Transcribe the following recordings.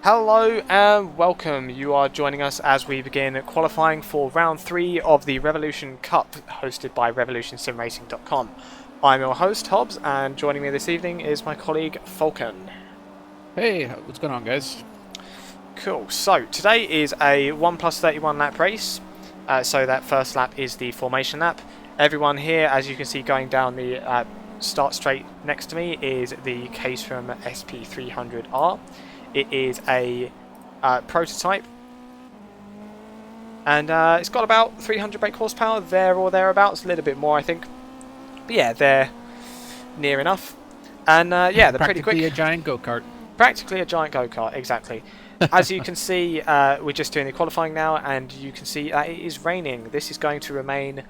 Hello and welcome. You are joining us as we begin qualifying for round 3 of the Revolution Cup hosted by RevolutionSimRacing.com. I'm your host Hobbs, and joining me this evening is my colleague Falcon. Hey, what's going on, guys? Cool. So today is a 1+31 lap race. So that first lap is the formation lap. Everyone here, as you can see going down the start straight next to me, is the Caterham SP300R. It is a prototype, and it's got about 300 brake horsepower there or thereabouts, a little bit more I think, but yeah, they're near enough, and yeah, they're pretty quick. Practically a giant go-kart. Practically a giant go-kart, exactly. As you can see, we're just doing the qualifying now, and you can see it is raining. This is going to remain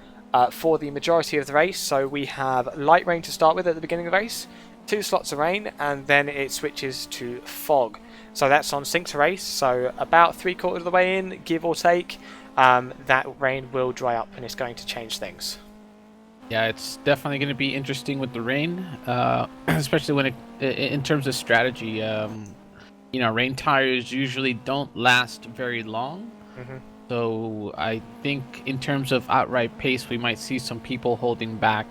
for the majority of the race, so we have light rain to start with at the beginning of the race, 2 slots of rain, and then it switches to fog. So that's on sync to race, so about 3/4 of the way in, give or take, that rain will dry up and it's going to change things. Yeah, it's definitely going to be interesting with the rain, especially when in terms of strategy. Rain tires usually don't last very long. Mm-hmm. So I think in terms of outright pace, we might see some people holding back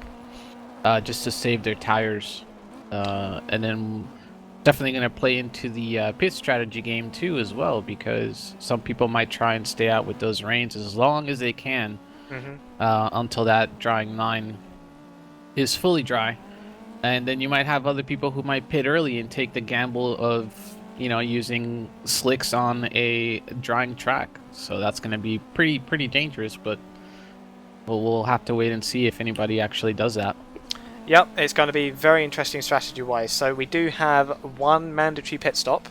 just to save their tires. And then definitely going to play into the pit strategy game too as well, because some people might try and stay out with those rains as long as they can until that drying line is fully dry. And then you might have other people who might pit early and take the gamble of using slicks on a drying track. So that's going to be pretty dangerous, but we'll have to wait and see if anybody actually does that. Yep, it's going to be very interesting strategy-wise. So we do have one mandatory pit stop.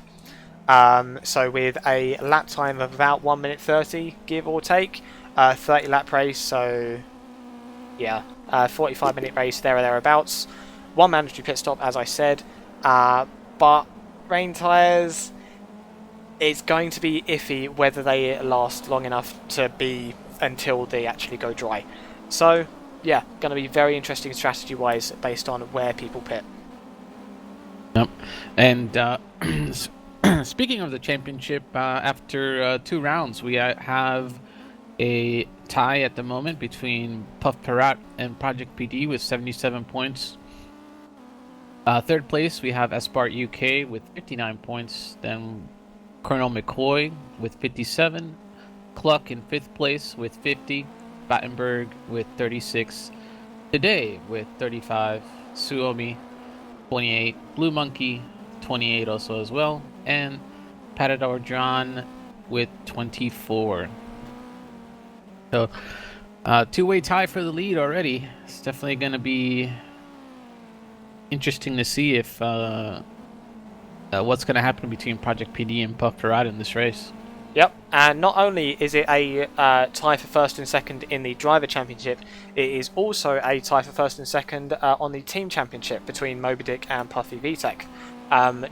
So with a lap time of about 1 minute 30, give or take, 30 lap race. So yeah, 45-minute race there or thereabouts. One mandatory pit stop, as I said. But rain tyres, it's going to be iffy whether they last long enough to be until they actually go dry. So yeah, going to be very interesting strategy-wise based on where people pit. Yep. And speaking of the championship, after 2 rounds, we have a tie at the moment between Puff Parat and Project PD with 77 points. Third place, we have Espart UK with 59 points. Then Colonel McCoy with 57. Cluck in 5th place with 50. Battenberg with 36, Today with 35, Suomi 28, Blue Monkey 28 also as well, and Patador John with 24. So, 2-way tie for the lead already. It's definitely going to be interesting to see if what's going to happen between Project PD and Puff Parade in this race. Yep, and not only is it a tie for first and second in the driver championship, it is also a tie for first and second on the team championship between Moby Dick and Puffy VTEC.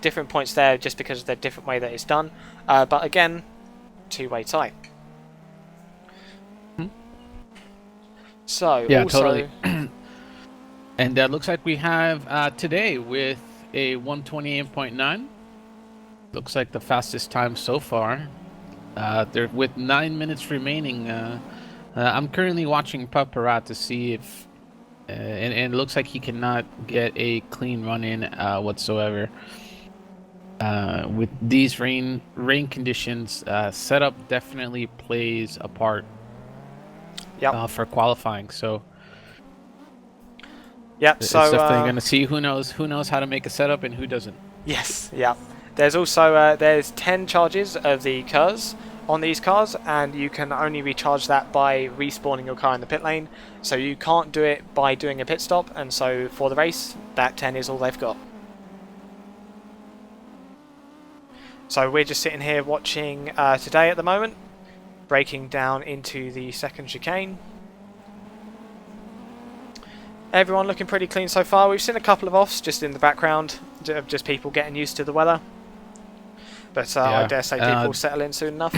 Different points there just because of the different way that it's done, but again, 2-way tie. So yeah, also, totally. And looks like we have today with a 128.9. Looks like the fastest time so far. There with 9 minutes remaining. I'm currently watching Paparat to see if, and it looks like he cannot get a clean run in whatsoever. With these rain conditions, setup definitely plays a part. yep, For qualifying. So yep. it's So definitely going to see who knows how to make a setup and who doesn't. yes, yeah. There's also there's 10 charges of the KERS on these cars, and you can only recharge that by respawning your car in the pit lane. So you can't do it by doing a pit stop, and so for the race, that 10 is all they've got. So we're just sitting here watching today at the moment, breaking down into the second chicane. Everyone looking pretty clean so far. We've seen a couple of offs just in the background, of just people getting used to the weather. But I dare say people will settle in soon enough.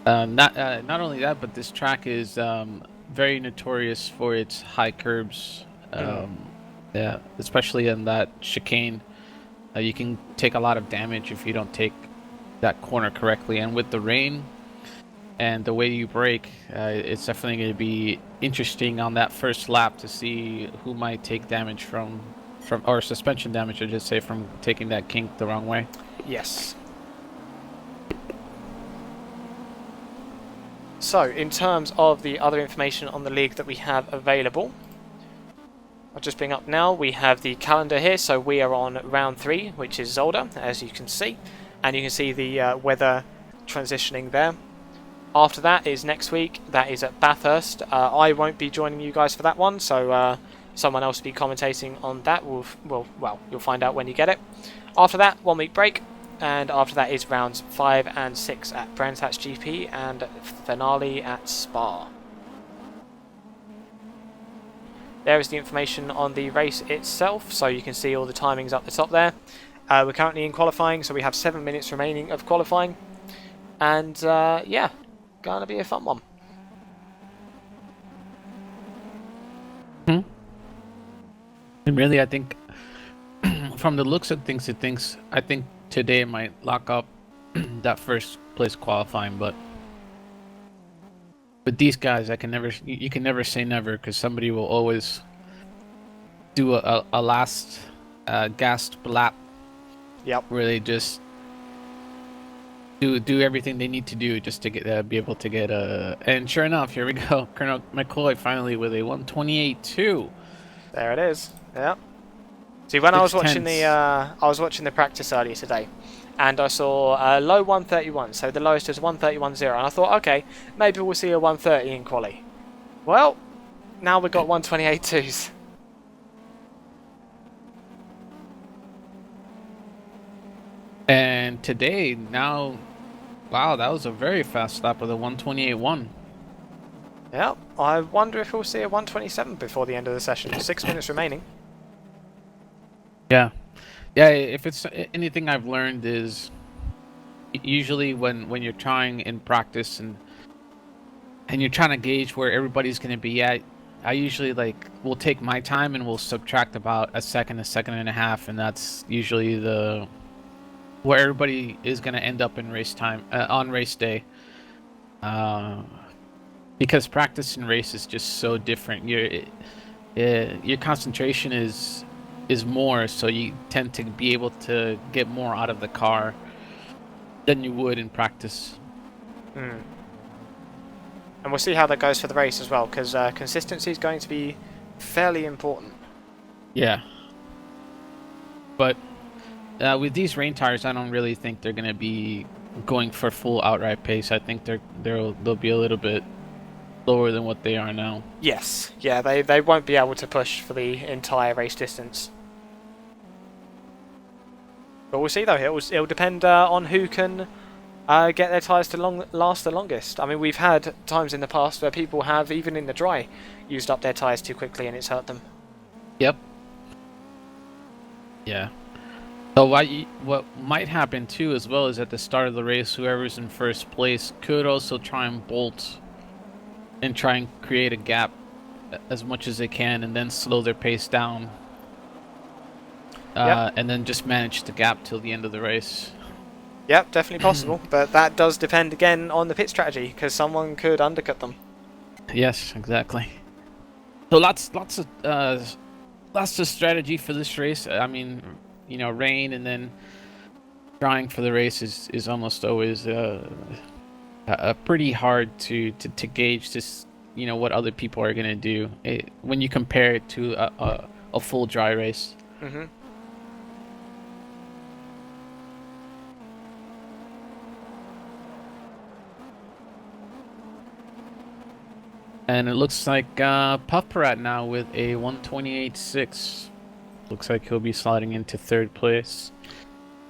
Not only that, but this track is very notorious for its high curbs. Yeah, especially in that chicane. You can take a lot of damage if you don't take that corner correctly. And with the rain and the way you brake, it's definitely going to be interesting on that first lap to see who might take damage from or suspension damage, I just say, from taking that kink the wrong way. Yes. So, in terms of the other information on the league that we have available, I'll just bring up now, we have the calendar here, so we are on round 3, which is Zolder, as you can see, and you can see the weather transitioning there. After that is next week, that is at Bathurst. I won't be joining you guys for that one, so someone else will be commentating on that. Well, you'll find out when you get it. After that, 1 week break, and after that is rounds 5 and 6 at Brands Hatch GP, and finale at Spa. There is the information on the race itself, so you can see all the timings up the top there. We're currently in qualifying, so we have 7 minutes remaining of qualifying. And yeah, gonna be a fun one. And really, I think from the looks of things, I think today might lock up that first place qualifying, but with these guys, you can never say never, because somebody will always do a last gassed lap. Yep. Where they just do everything they need to do just to get be able to get and sure enough, here we go. Colonel McCoy finally with a 128.2. There it is. Yep. See, when I was watching the practice earlier today, and I saw a low 131, so the lowest is 131.0, and I thought, okay, maybe we'll see a 130 in quali. Well, now we've got 128.2s. And today, now, wow, that was a very fast lap with a 128.1. Yep, I wonder if we'll see a 127 before the end of the session. 6 minutes remaining. Yeah. Yeah, if it's anything I've learned is usually when you're trying in practice and you're trying to gauge where everybody's going to be at, I usually will take my time and we'll subtract about a second and a half, and that's usually where everybody is going to end up in race time on race day. Because practice and race is just so different. Your concentration is more, so you tend to be able to get more out of the car than you would in practice. And we'll see how that goes for the race as well, because consistency is going to be fairly important. Yeah. But with these rain tires, I don't really think they're going to be going for full outright pace. I think they'll be a little bit lower than what they are now. Yes, yeah, they won't be able to push for the entire race distance. But we'll see though. It'll depend on who can get their tyres to last the longest. I mean, we've had times in the past where people have, even in the dry, used up their tyres too quickly and it's hurt them. Yep. Yeah. So what might happen too as well is at the start of the race, whoever's in first place could also try and bolt and try and create a gap as much as they can and then slow their pace down. Yep. And then just manage the gap till the end of the race. Yep, definitely possible, but that does depend again on the pit strategy, because someone could undercut them. Yes, exactly. So lots of strategy for this race. I mean, rain and then trying for the race is almost always pretty hard to gauge this. What other people are gonna do when you compare it to a full dry race. Mm-hmm. And it looks like Puff Parat now with a 128.6. Looks like he'll be sliding into third place.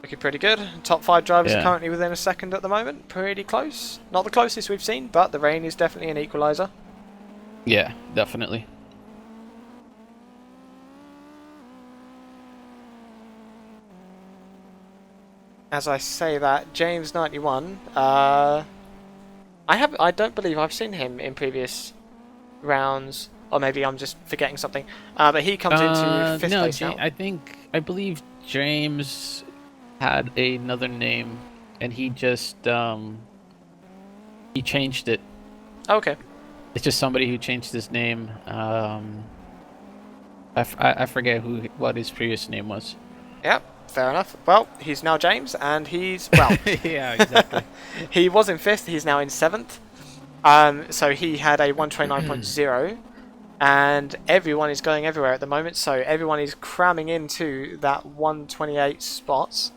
Looking pretty good. Top 5 drivers Yeah. are currently within a second at the moment. Pretty close. Not the closest we've seen, but the rain is definitely an equaliser. Yeah, definitely. As I say that, James 91. I don't believe I've seen him in previous rounds, or maybe I'm just forgetting something. But he comes into fifth place now. I believe James had another name. and he just he changed it. Okay. It's just somebody who changed his name. I forget what his previous name was. Yep, fair enough. Well, he's now James, and he's, well, Yeah, exactly. he was in 5th, he's now in 7th. So he had a 129.0, and everyone is going everywhere at the moment, so everyone is cramming into that 128 spots.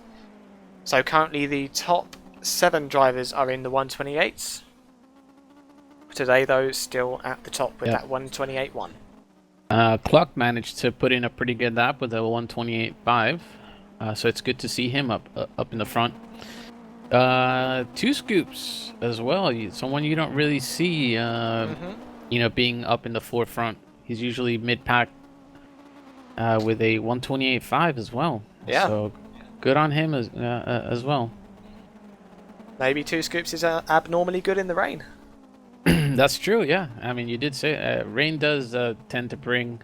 So currently the top 7 drivers are in the 128s. Today, though, still at the top with that 128.1. Cluck managed to put in a pretty good lap with a 128.5, so it's good to see him up in the front. 2 scoops as well. Someone you don't really see, you know, being up in the forefront. He's usually mid-pack with a 128.5 as well. Yeah. So good on him as well. Maybe 2 scoops is abnormally good in the rain. That's true, yeah. I mean, you did say rain does tend to bring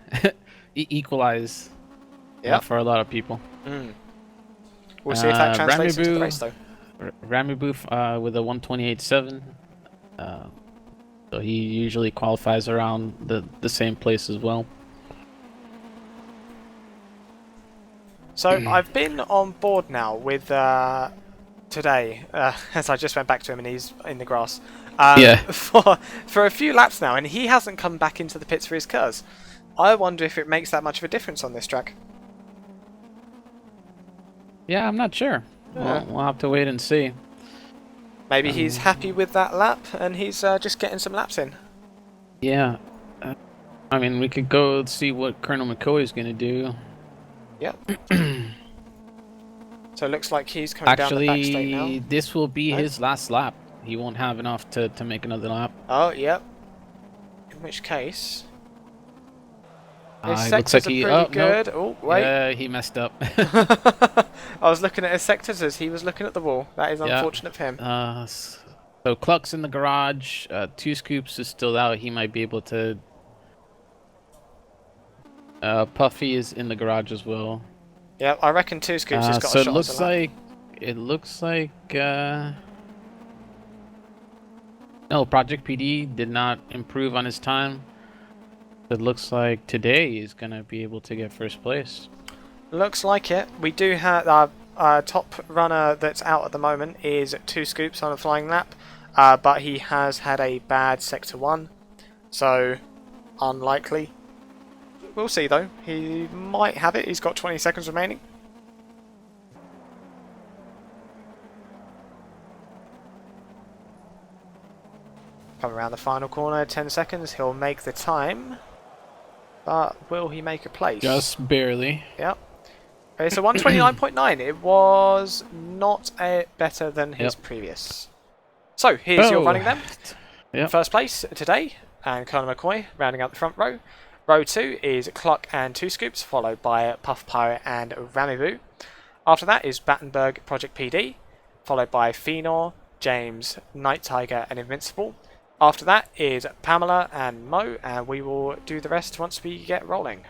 equalize for a lot of people. We'll see if that translates into the race, though. Ramiboo with a 128.7. So he usually qualifies around the same place as well. So I've been on board now with today, as I just went back to him and he's in the grass. For a few laps now, and he hasn't come back into the pits for his cars. I wonder if it makes that much of a difference on this track. Yeah, I'm not sure. We'll have to wait and see. Maybe he's happy with that lap and he's just getting some laps in. Yeah. I mean, we could go see what Colonel McCoy is going to do. Yep. So it looks like he's coming down the back straight now. Actually, this will be his last lap. He won't have enough to make another lap. Oh, yep. In which case... His looks sectors like he, are pretty good. No. Oh, wait. Yeah, he messed up. I was looking at his sectors as he was looking at the wall. That is unfortunate for him. So Cluck's in the garage. 2 scoops is still out. He might be able to... Puffy is in the garage as well. Yeah, I reckon 2 scoops has got so a shot. it looks like no, Project PD did not improve on his time. It looks like today he's gonna be able to get first place. Looks like it. We do have our top runner that's out at the moment is 2 scoops on a flying lap, but he has had a bad sector 1, so unlikely. We'll see though. He might have it. He's got 20 seconds remaining. Come around the final corner, 10 seconds. He'll make the time. But will he make a place? Just barely. Yep. It's a 129.9. It was not better than his previous. So here's your running then. Yep. First place today, and Colonel McCoy rounding out the front row. Row 2 is Cluck and 2 scoops, followed by Puff Pirate and Ramiboo. After that is Battenberg Project PD, followed by Phenor, James, Night Tiger, and Invincible. After that is Pamela and Mo, and we will do the rest once we get rolling.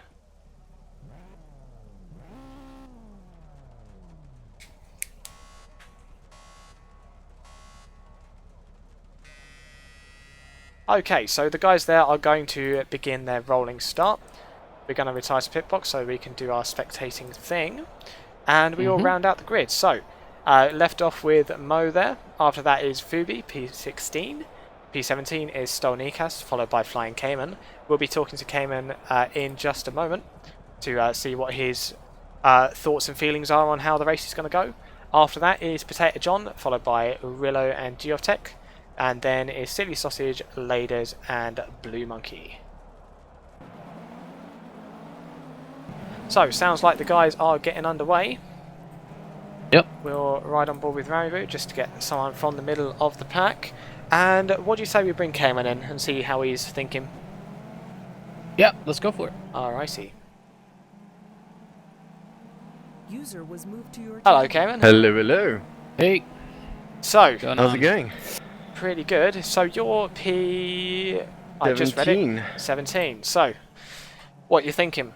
Okay, so the guys there are going to begin their rolling start. We're going to retire to pit box so we can do our spectating thing, and we will round out the grid. So, left off with Mo there. After that is Fubi, P16. P17 is Stolnikas, followed by Flying Cayman. We'll be talking to Cayman in just a moment to see what his thoughts and feelings are on how the race is going to go. After that is Potato John, followed by Rillo and Geotech. And then is Silly Sausage, Laders, and Blue Monkey. So, sounds like the guys are getting underway. Yep. We'll ride on board with Ramiboo just to get someone from the middle of the pack. And what do you say we bring Cayman in and see how he's thinking? Yep, let's go for it. Alrighty. User was moved to your Hello, Cayman. Hello, hello. Hey. So, How's it going? pretty good. So you're P... I just read it. 17. So, what you thinking?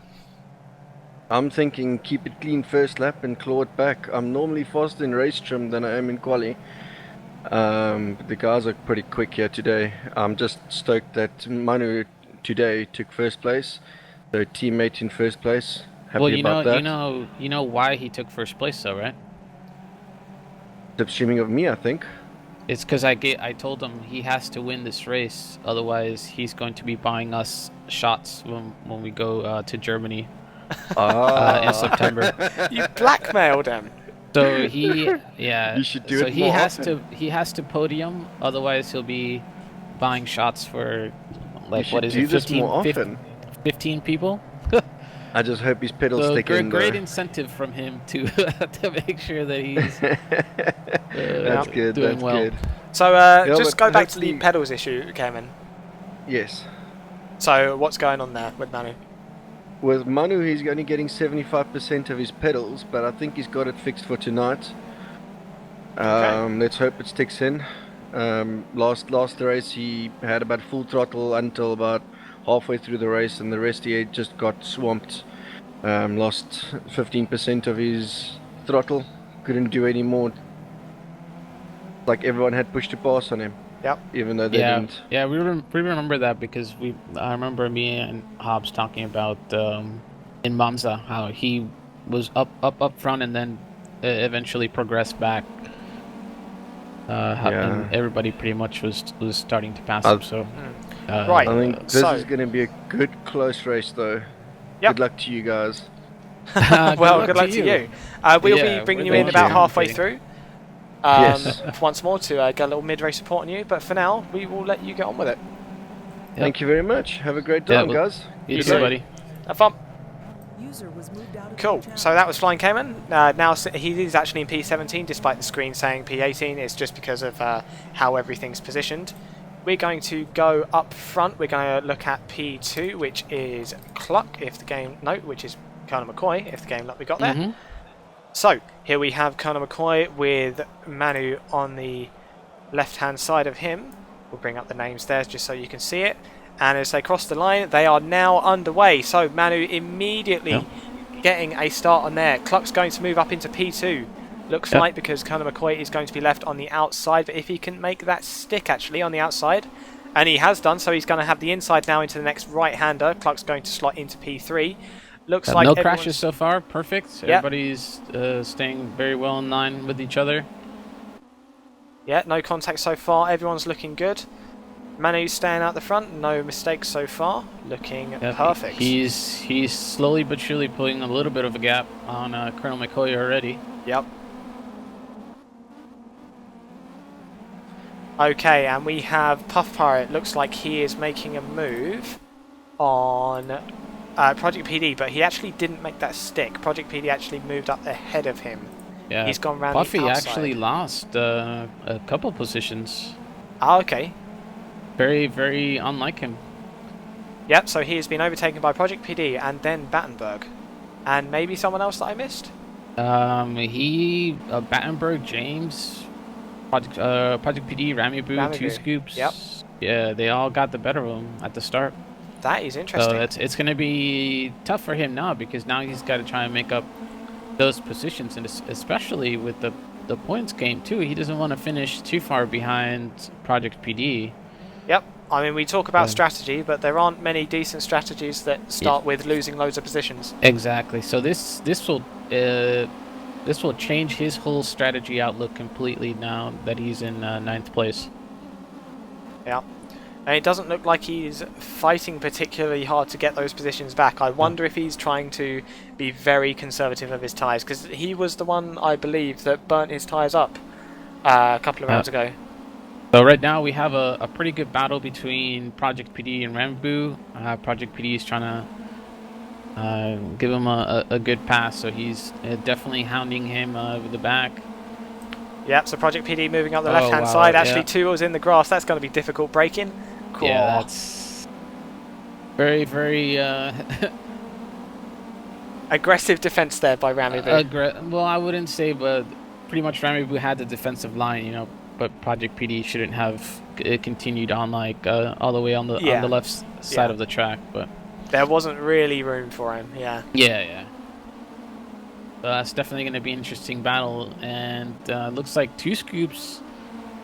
I'm thinking keep it clean first lap and claw it back. I'm normally faster in race trim than I am in quali. But the guys are pretty quick here today. I'm just stoked that Manu today took first place. So teammate in first place. Happy Well, about that. you know why he took first place, though, right? Upstreaming of me, I think. It's because I told him he has to win this race, otherwise he's going to be buying us shots when we go to Germany in September. You blackmailed him. So You should do it he more has often. he has to podium, otherwise he'll be buying shots for like You what should is do it, this 15, more often. 15 people? I just hope his pedals So stick in. great though. incentive from him to to make sure that he's That's good. doing That's well. good. So Yeah, just but go back to the hopefully- pedals issue, Cayman. Yes. So what's going on there with Manu? With Manu, he's only getting 75% of his pedals, but I think he's got it fixed for tonight. Let's hope it sticks in. Last race, he had about full throttle until about halfway through the race, and the rest he just got swamped. Lost 15% of his throttle. Couldn't do any more. Like everyone had pushed to pass on him. Yep. Even though they Yeah, didn't. yeah, we remember that because I remember me and Hobbs talking about in Monza how he was up front and then eventually progressed back. And everybody pretty much was starting to pass him. So Right. I think this So- is going to be a good close race, though. Yep. Good luck to you guys. Well, good luck to you. We'll Yeah, be bringing you we're in thank about you. halfway through. Yes. Once more to get a little mid-race report on you, but for now, we will let you get on with it. Thank you very much. Have a great Yeah, time, well- guys. You You too, too. buddy. Have fun. User was moved out of Cool. your channel. So that was Flying Cayman. Now he is actually in P17, despite the screen saying P18. It's just because of how everything's positioned. We're going to go up front. We're going to look at P2, which is Cluck, if the game... No, which is Colonel McCoy, if the game luck we got there. Mhm. So, here we have Colonel McCoy with Manu on the left-hand side of him. We'll bring up the names there just so you can see it. And as they cross the line, they are now underway. So, Manu immediately getting a start on there. Cluck's going to move up into P2. Looks Yep. like because Colonel McCoy is going to be left on the outside. But if he can make that stick, actually, on the outside, and he has done, so he's going to have the inside now into the next right-hander. Cluck's going to slot into P3. Looks like No everyone's- crashes so far. Perfect. Yep. Everybody's staying very well in line with each other. Yeah, no contact so far. Everyone's looking good. Manu's staying out the front. No mistakes so far. Looking Yep, perfect. He's slowly but surely pulling a little bit of a gap on Colonel McCoy already. Yep. Okay, and we have Puff Pirate. Looks like he is making a move on Project PD, but he actually didn't make that stick. Project PD actually moved up ahead of him. Yeah, He's gone round Puffy the outside. actually lost a couple positions. Ah, okay. Very, very unlike him. Yep, so he has been overtaken by Project PD and then Battenberg. And maybe someone else that I missed? Battenberg, James, Project PD, Ramibu, Two Ramibu, Scoops. yep. Yeah, they all got the better of him at the start. That is interesting. So it's going to be tough for him now because now he's got to try and make up those positions, and especially with the points game too. He doesn't want to finish too far behind Project PD. Yep. I mean, we talk about Yeah. strategy, but there aren't many decent strategies that start with losing loads of positions. Exactly. So this will change his whole strategy outlook completely now that he's in 9th place. Yeah. And it doesn't look like he's fighting particularly hard to get those positions back. I wonder if he's trying to be very conservative of his tyres, because he was the one, I believe, that burnt his tyres up a couple of rounds ago. So right now we have a pretty good battle between Project PD and Rambu. Project PD is trying to give him a good pass, so he's definitely hounding him with the back. Yep, so Project PD moving up the Oh, left-hand wow, side. Actually, yeah. 2 was in the grass. That's going to be difficult braking. Cool. Yeah, that's very, very Aggressive defense there by Ramibu. well, I wouldn't say, but pretty much Ramibu had the defensive line, but Project PD shouldn't have continued on like all the way on the left side of the track, but There wasn't really room for him, yeah. yeah. It's definitely going to be an interesting battle, and looks like Two Scoops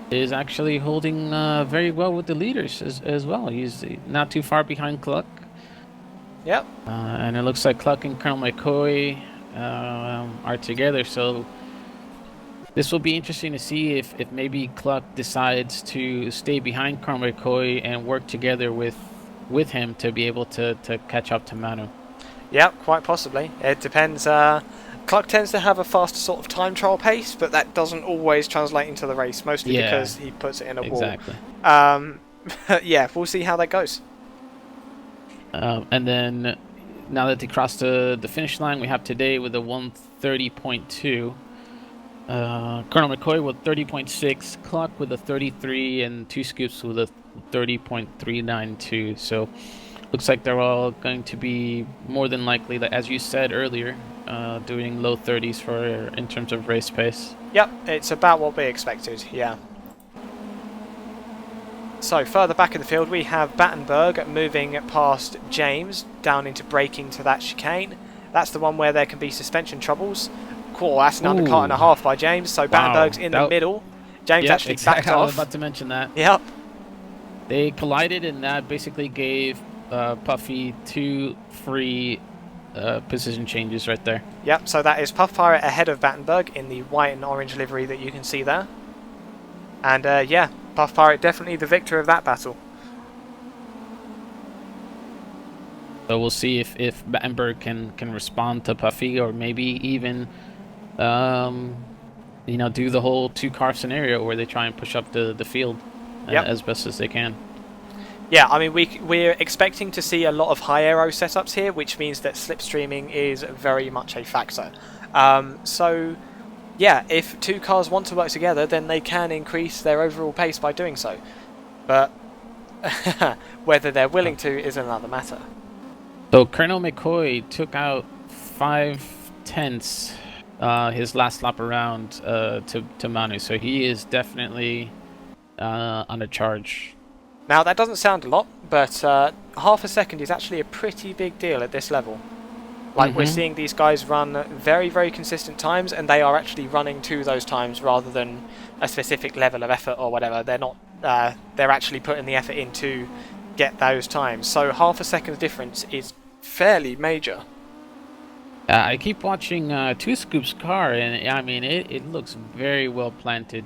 is actually holding very well with the leaders as well. He's not too far behind Cluck. Yep. And it looks like Cluck and Colonel McCoy are together, so this will be interesting to see if maybe Cluck decides to stay behind Colonel McCoy and work together with him to be able to catch up to Manu. Yep, quite possibly. It depends. Cluck tends to have a faster sort of time trial pace, but that doesn't always translate into the race, mostly because he puts it in a exactly. wall. Yeah, we'll see how that goes. And then, now that they crossed the finish line, we have today with a 1:30.2. Colonel McCoy with 30.6, Cluck with a 33, and Two Scoops with a 30.392. So, looks like they're all going to be more than likely, as you said earlier, doing low 30s in terms of race pace. Yep, it's about what we expected, yeah. So, further back in the field, we have Battenberg moving past James down into braking to that chicane. That's the one where there can be suspension troubles. Cool, that's an undercut and a half by James, so Battenberg's in the middle. James actually backed off. I was about to mention that. Yep. They collided, and that basically gave Puffy 2 free position changes right there. Yep, so that is Puff Pirate ahead of Battenberg in the white and orange livery that you can see there. And yeah, Puff Pirate definitely the victor of that battle. So we'll see if Battenberg can respond to Puffy, or maybe even do the whole 2-car scenario where they try and push up the field as best as they can. Yeah, I mean, we're expecting to see a lot of high aero setups here, which means that slipstreaming is very much a factor. So, yeah, if 2 cars want to work together, then they can increase their overall pace by doing so. But whether they're willing to is another matter. So Colonel McCoy took out 5/10 his last lap around to Manu, so he is definitely on a charge. Now, that doesn't sound a lot, but half a second is actually a pretty big deal at this level. Like, we're seeing these guys run very, very consistent times, and they are actually running to those times rather than a specific level of effort or whatever. They're not. They're actually putting the effort in to get those times. So half a second difference is fairly major. I keep watching Two Scoop's car, and I mean, it looks very well planted.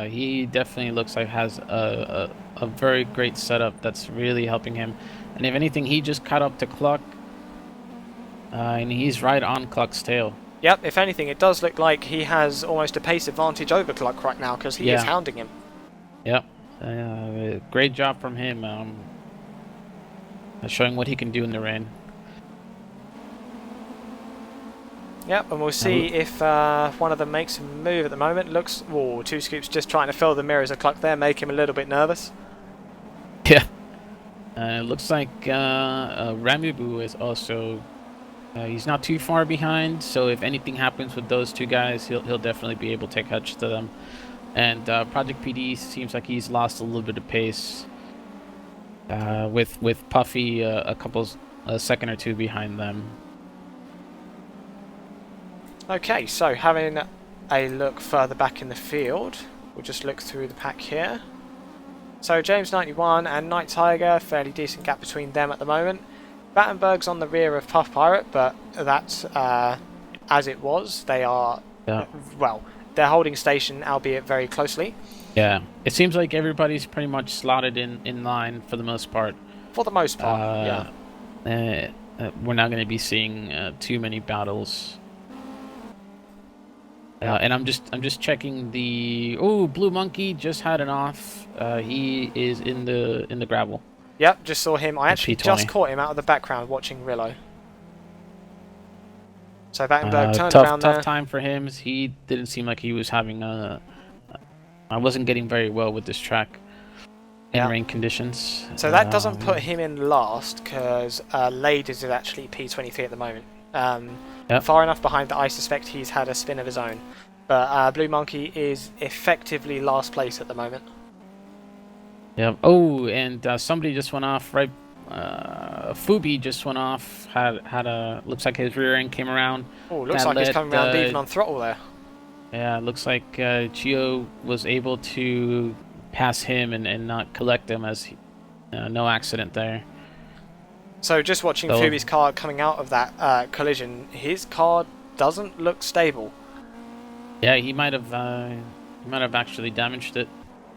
He definitely looks like has a very great setup that's really helping him. And if anything, he just caught up to Cluck, and he's right on Cluck's tail. Yep, if anything, it does look like he has almost a pace advantage over Cluck right now, because he is hounding him. Yep, great job from him, showing what he can do in the rain. Yep, and we'll see if one of them makes a move at the moment. Looks, oh, Two Scoops just trying to fill the mirrors of Cluck there, make him a little bit nervous. Yeah. It looks like Ramiboo is also, he's not too far behind, so if anything happens with those two guys, he'll definitely be able to catch to them. And Project PD seems like he's lost a little bit of pace with Puffy a second or two behind them. Okay, so having a look further back in the field, we'll just look through the pack here. So James 91 and Night Tiger, fairly decent gap between them at the moment. Battenberg's on the rear of Puff Pirate, but that's as it was. They are, well, they're holding station, albeit very closely. Yeah, it seems like everybody's pretty much slotted in line for the most part. For the most part, yeah. We're not going to be seeing too many battles. And I'm just checking the. Oh, Blue Monkey just had an off. He is in the gravel. Yep, just saw him. I actually P20. just caught him out of the background watching Rillo. So Battenberg turned around there. Tough time for him. He didn't seem like he was having I wasn't getting very well with this track in rain conditions. So that doesn't put him in last, because Ladies is actually P23 at the moment. Far enough behind that I suspect he's had a spin of his own. But Blue Monkey is effectively last place at the moment. Yeah. Oh, and somebody just went off right Fubi just went off. Had a looks like his rear end came around. Oh, looks That like he's let, coming around even on throttle there. Yeah, it looks like Gio was able to pass him and not collect him as no accident there. So just watching So- Fubi's car coming out of that collision, his car doesn't look stable. Yeah, he might have actually damaged it.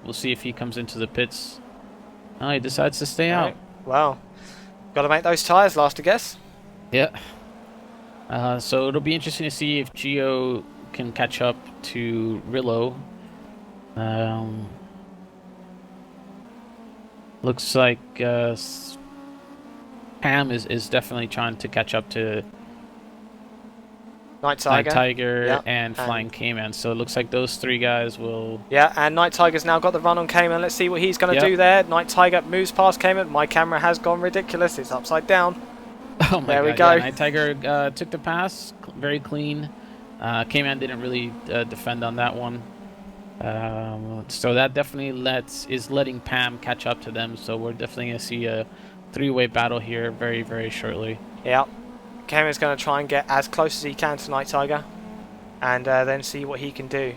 We'll see if he comes into the pits. Oh, he decides to stay out. Right. Well, got to make those tyres last, I guess. Yeah. So it'll be interesting to see if Gio can catch up to Rillo. Looks like Pam is definitely trying to catch up to Night Tiger. Night Tiger Yeah, and Flying Cayman. So it looks like those three guys will... Yeah, and Night Tiger's now got the run on Cayman. Let's see what he's going to Yep. do there. Night Tiger moves past Cayman. My camera has gone ridiculous. It's upside down. Oh my There we God, go. yeah, Night Tiger took the pass, very clean. Cayman didn't really defend on that one. So that definitely is letting Pam catch up to them. So we're definitely going to see a three-way battle here very, very shortly. Yeah. Cayman's going to try and get as close as he can to Night Tiger. And then see what he can do.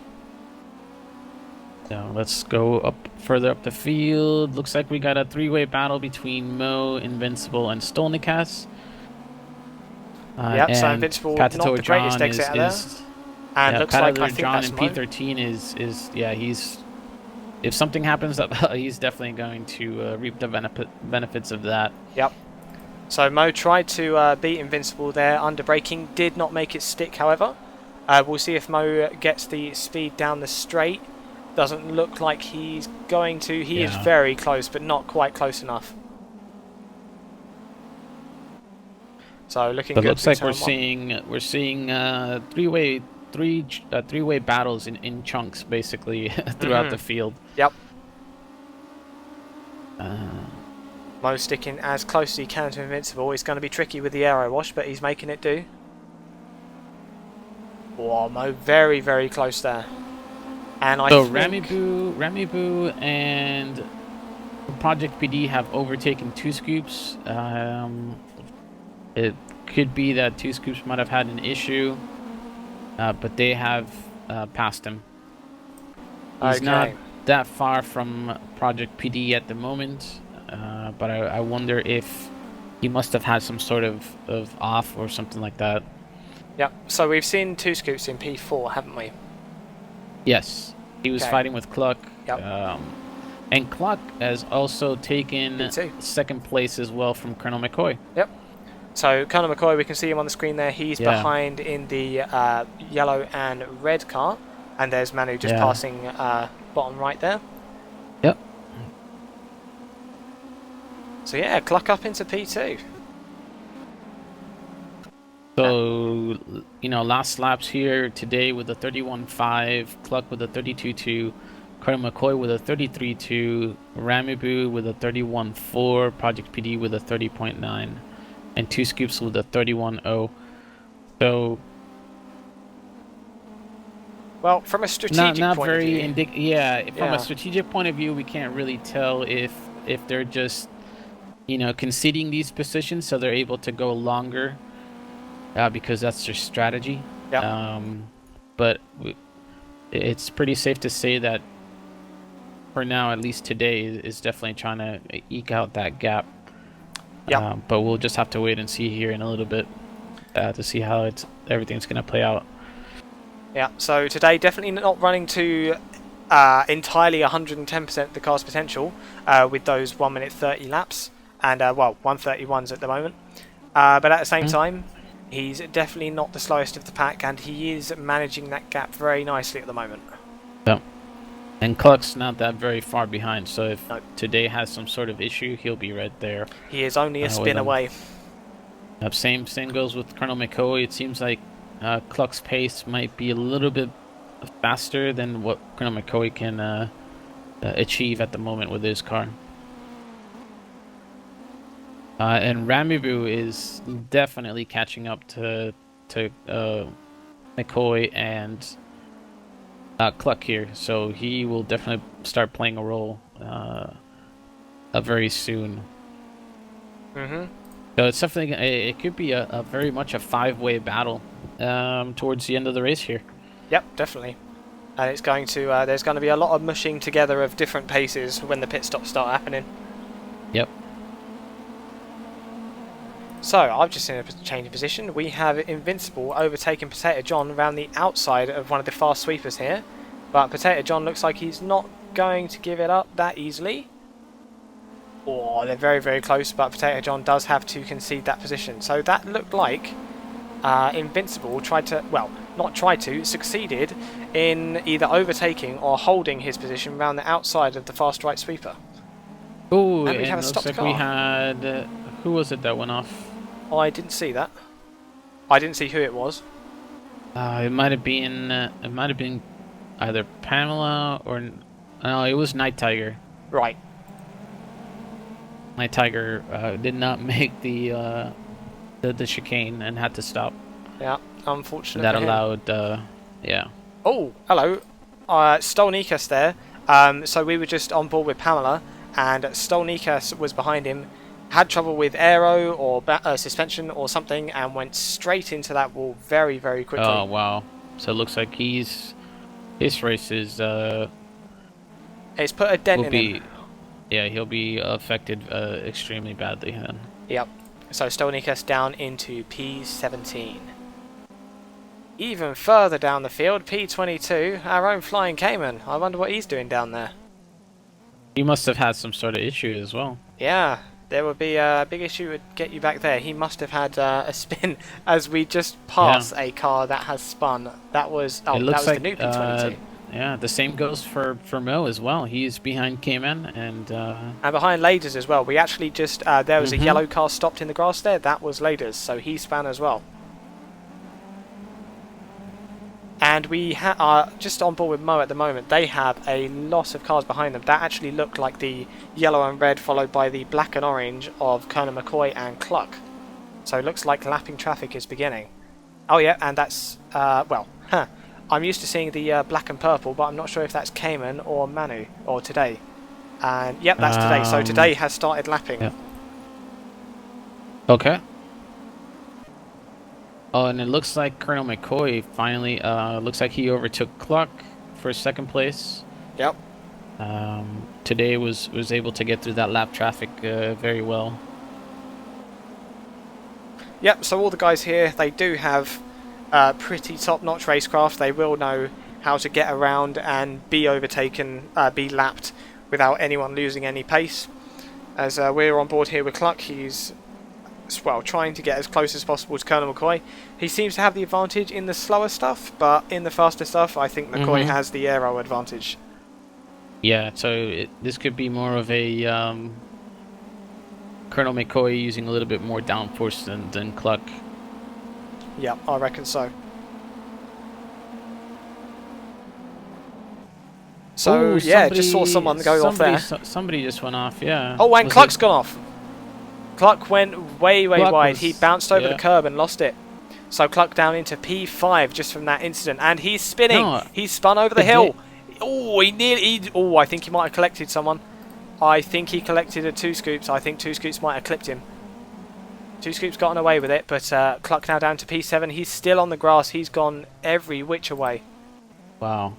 So let's go further up the field. Looks like we got a three-way battle between Mo, Invincible, and Stolnikas. Yep, so Invincible, not the greatest exit out there. And looks like I think John that's in Mo. P13 is he's, if something happens, he's definitely going to reap the benefits of that. Yep. So Mo tried to beat Invincible there under braking, did not make it stick, however. We'll see if Mo gets the speed down the straight. Doesn't look like he's going to. He is very close, but not quite close enough. So looking But good. looks for like turn we're seeing three-way battles in chunks basically throughout the field. Yep. Mo sticking as close as he can to Invincible. It's going to be tricky with the aero wash, but he's making it do. Oh, Mo very, very close there. And I think... Ramibu and Project PD have overtaken Two Scoops. It could be that Two Scoops might have had an issue, but they have passed him. He's not that far from Project PD at the moment, but I wonder if he must have had some sort of off or something like that. Yep, so we've seen Two Scoops in P4, haven't we? Yes, he was fighting with Cluck. Yep. And Cluck has also taken P2. second place as well from Colonel McCoy. Yep. So Colonel McCoy, we can see him on the screen there. He's behind in the yellow and red car. And there's Manu just passing bottom right there. Yep. So yeah, Cluck up into P2. So, last laps here today with a 31.5, Cluck with a 32.2, Colonel McCoy with a 33.2, Ramibu with a 31.4, Project PD with a 30.9, and Two Scoops with a 31.0. So, well, from a strategic not point very of view, from a strategic point of view, we can't really tell if they're just conceding these positions so they're able to go longer. Because that's their strategy. Yep. But it's pretty safe to say that for now, at least today, is definitely trying to eke out that gap. Yep. But we'll just have to wait and see here in a little bit to see how everything's going to play out. Yeah, so today definitely not running to entirely 110% of the car's potential with those 1 minute 30 laps. And, 131s at the moment. But at the same time, he's definitely not the slowest of the pack, and he is managing that gap very nicely at the moment. Yeah. And Cluck's not that very far behind, so if today has some sort of issue, he'll be right there. He is only a spin away. Same goes with Colonel McCoy. It seems like Cluck's pace might be a little bit faster than what Colonel McCoy can achieve at the moment with his car. And Ramibu is definitely catching up to McCoy and Cluck here, so he will definitely start playing a role very soon. So it's something. It could be a very much a five-way battle towards the end of the race here. Yep, definitely. And it's going to there's going to be a lot of mushing together of different paces when the pit stops start happening. Yep. So I've just seen a change of position. We have Invincible overtaking Potato John around the outside of one of the fast sweepers here, but Potato John looks like he's not going to give it up that easily. Oh, they're very, very close, but Potato John does have to concede that position. So that looked like Invincible tried to, well, not tried to, succeeded in either overtaking or holding his position around the outside of the fast right sweeper. Oh, And we have a looks stopped like car. we had who was it that went off? I didn't see that. I didn't see who it was. It might have been either Pamela or no, it was Night Tiger. Right. Night Tiger did not make the chicane and had to stop. Yeah, unfortunate That for him. allowed, yeah. Oh, hello. Stolnikas there. So we were just on board with Pamela, and Stolnikas was behind him, had trouble with aero or suspension or something, and went straight into that wall very, very quickly. Oh wow! So it looks like his race is It's put a dent will in be, him. yeah, he'll be affected extremely badly then. Yep. So Stolnikas down into P17. Even further down the field, P22, our own Flying Cayman. I wonder what he's doing down there. He must have had some sort of issue as well. Yeah, there would be a big issue would get you back there. He must have had a spin as we just passed a car that has spun. That was It looks the like new P22. yeah, the same goes for Mo as well. He's behind Cayman and And behind Laders as well. We actually just there was a yellow car stopped in the grass there. That was Laders, so he span as well. And we are just on board with Mo at the moment. They have a lot of cars behind them. That actually looked like the yellow and red followed by the black and orange of Colonel McCoy and Cluck. So it looks like lapping traffic is beginning. Oh yeah, and that's, well, I'm used to seeing the black and purple, but I'm not sure if that's Cayman or Manu, or Today. And yep, that's Today. So Today has started lapping. yeah. Okay. Oh, and it looks like Colonel McCoy finally looks like he overtook Cluck for second place. Yep. Today was able to get through that lap traffic very well. Yep, so all the guys here, they do have pretty top-notch racecraft. They will know how to get around and be overtaken, be lapped without anyone losing any pace. As we're on board here with Cluck, he's, well, trying to get as close as possible to Colonel McCoy. He seems to have the advantage in the slower stuff, but in the faster stuff, I think McCoy has the aero advantage. Yeah, so this could be more of a Colonel McCoy using a little bit more downforce than Cluck. Yep, I reckon so. So, Ooh, yeah, just saw someone go off there. Somebody just went off, yeah. Oh, and Was Cluck's it- gone off. Cluck went way Cluck wide. He was- bounced over yeah. the curb and lost it. So Cluck down into P5 just from that incident. And he's spinning. No, He's spun over the it hill. Oh, he nearly... Oh, I think he might have collected someone. I think he collected a 2 scoops. I think 2 scoops might have clipped him. 2 scoops gotten away with it, but Cluck now down to P7. He's still on the grass. He's gone every which way. Wow.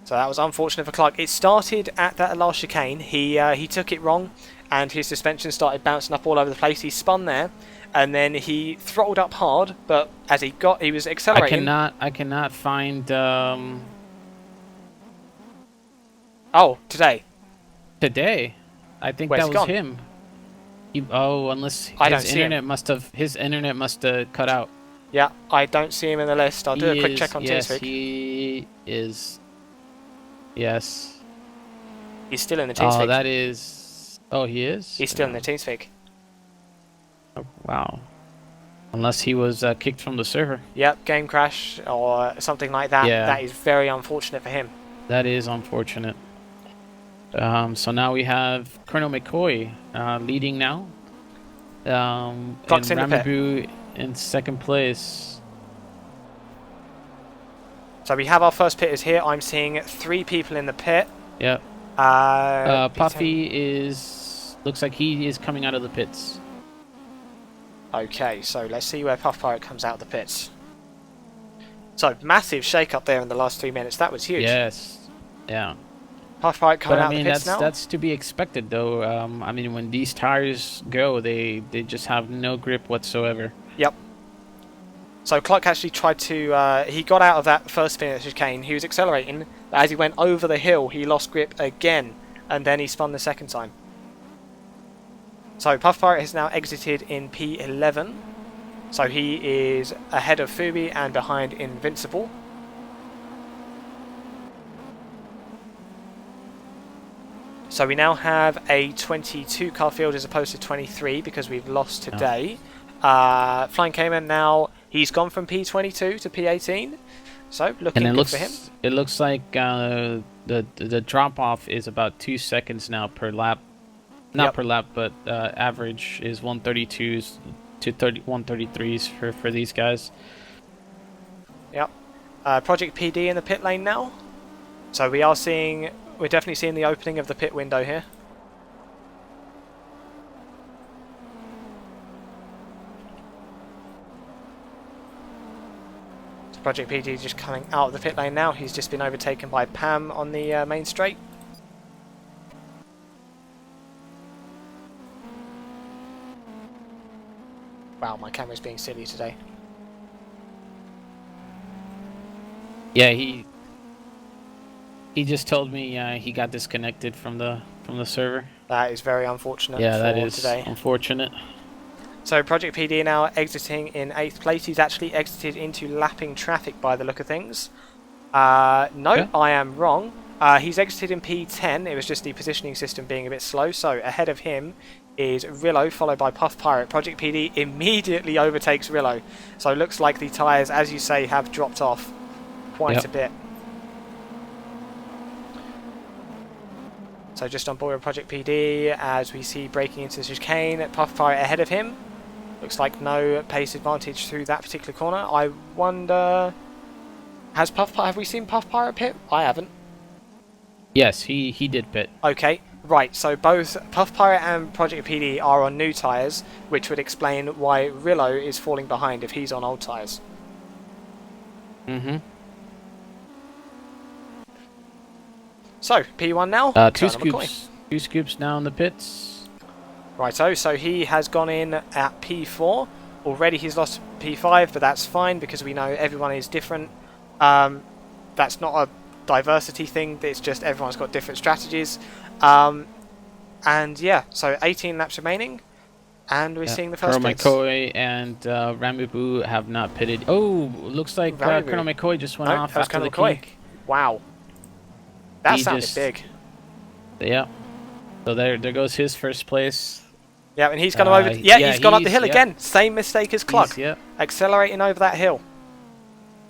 So that was unfortunate for Clark. It started at that last chicane. He took it wrong, and his suspension started bouncing up all over the place. He spun there, and then he throttled up hard. But as he was accelerating. I cannot find Oh, Today. Today. I think Where's that he was gone? him. Unless I don't his see him. internet must have cut out. Yeah, I don't see him in the list. I'll do a quick check on yes, TeamSpeak. he is. Yes. He's still in the TeamSpeak. Oh, that is. Oh, he is. He's still in the TeamSpeak. Oh, wow. Unless he was kicked from the server. Yep, game crash or something like that. Yeah. That is very unfortunate for him. That is unfortunate. So now we have Colonel McCoy leading now. Clock's and in the pit. Ramabu in second place. So we have our first pitters here. I'm seeing 3 people in the pit. Yep. P10. Puffy is Looks like he is coming out of the pits. Okay, so let's see where Puff Pirate comes out of the pits. So, massive shake-up there in the last 3 minutes. That was huge. Yes. Yeah. Puff Pirate coming But I out mean, of the pits now. that's to be expected, though. I mean, when these tires go, they just have no grip whatsoever. Yep. So Clark actually tried to, he got out of that first spin at chicane. He was accelerating, but as he went over the hill, he lost grip again, and then he spun the second time. So Puff Pirate has now exited in P11. So he is ahead of Fubi and behind Invincible. So we now have a 22 car field as opposed to 23 because we've lost today. Flying Cayman now, he's gone from P22 to P18. So looking good for him. It looks like the drop off is about 2 seconds now per lap. Not per lap, but average is 132s to 133s for these guys. Yep. Project PD in the pit lane now. So we're definitely seeing the opening of the pit window here. So Project PD just coming out of the pit lane now. He's just been overtaken by Pam on the main straight. Wow, my camera's being silly today. Yeah, he just told me he got disconnected from the server. That is very unfortunate. Yeah, for that is today. unfortunate. So Project PD now exiting in 8th place. He's actually exited into lapping traffic by the look of things. No, Yeah. I am wrong. He's exited in P10. It was just the positioning system being a bit slow. So ahead of him is Rillo, followed by Puff Pirate. Project PD immediately overtakes Rillo. So it looks like the tyres, as you say, have dropped off quite a bit. So just on board with Project PD as we see braking into the chicane. Puff Pirate ahead of him. Looks like no pace advantage through that particular corner. I wonder, have we seen Puff Pirate pit? I haven't. Yes, he did pit. Okay, right. So both Puff Pirate and Project PD are on new tyres, which would explain why Rillo is falling behind if he's on old tyres. Mm-hmm. So P1 now. Two Colonel McCoy. scoops. 2 scoops now in the pits. Righto, so he has gone in at P4. Already he's lost P5, but that's fine because we know everyone is different. That's not a diversity thing, it's just everyone's got different strategies. And yeah, so 18 laps remaining, and we're seeing the first Colonel pits. McCoy and Ramiboo have not pitted. Oh, looks like Colonel McCoy just went off after the kick. Wow. That He sounded just- big. Yeah. So there goes his first place. Yeah, and he's gone over. He's gone up the hill yeah. again. Same mistake as Cluck. Yeah. Accelerating over that hill.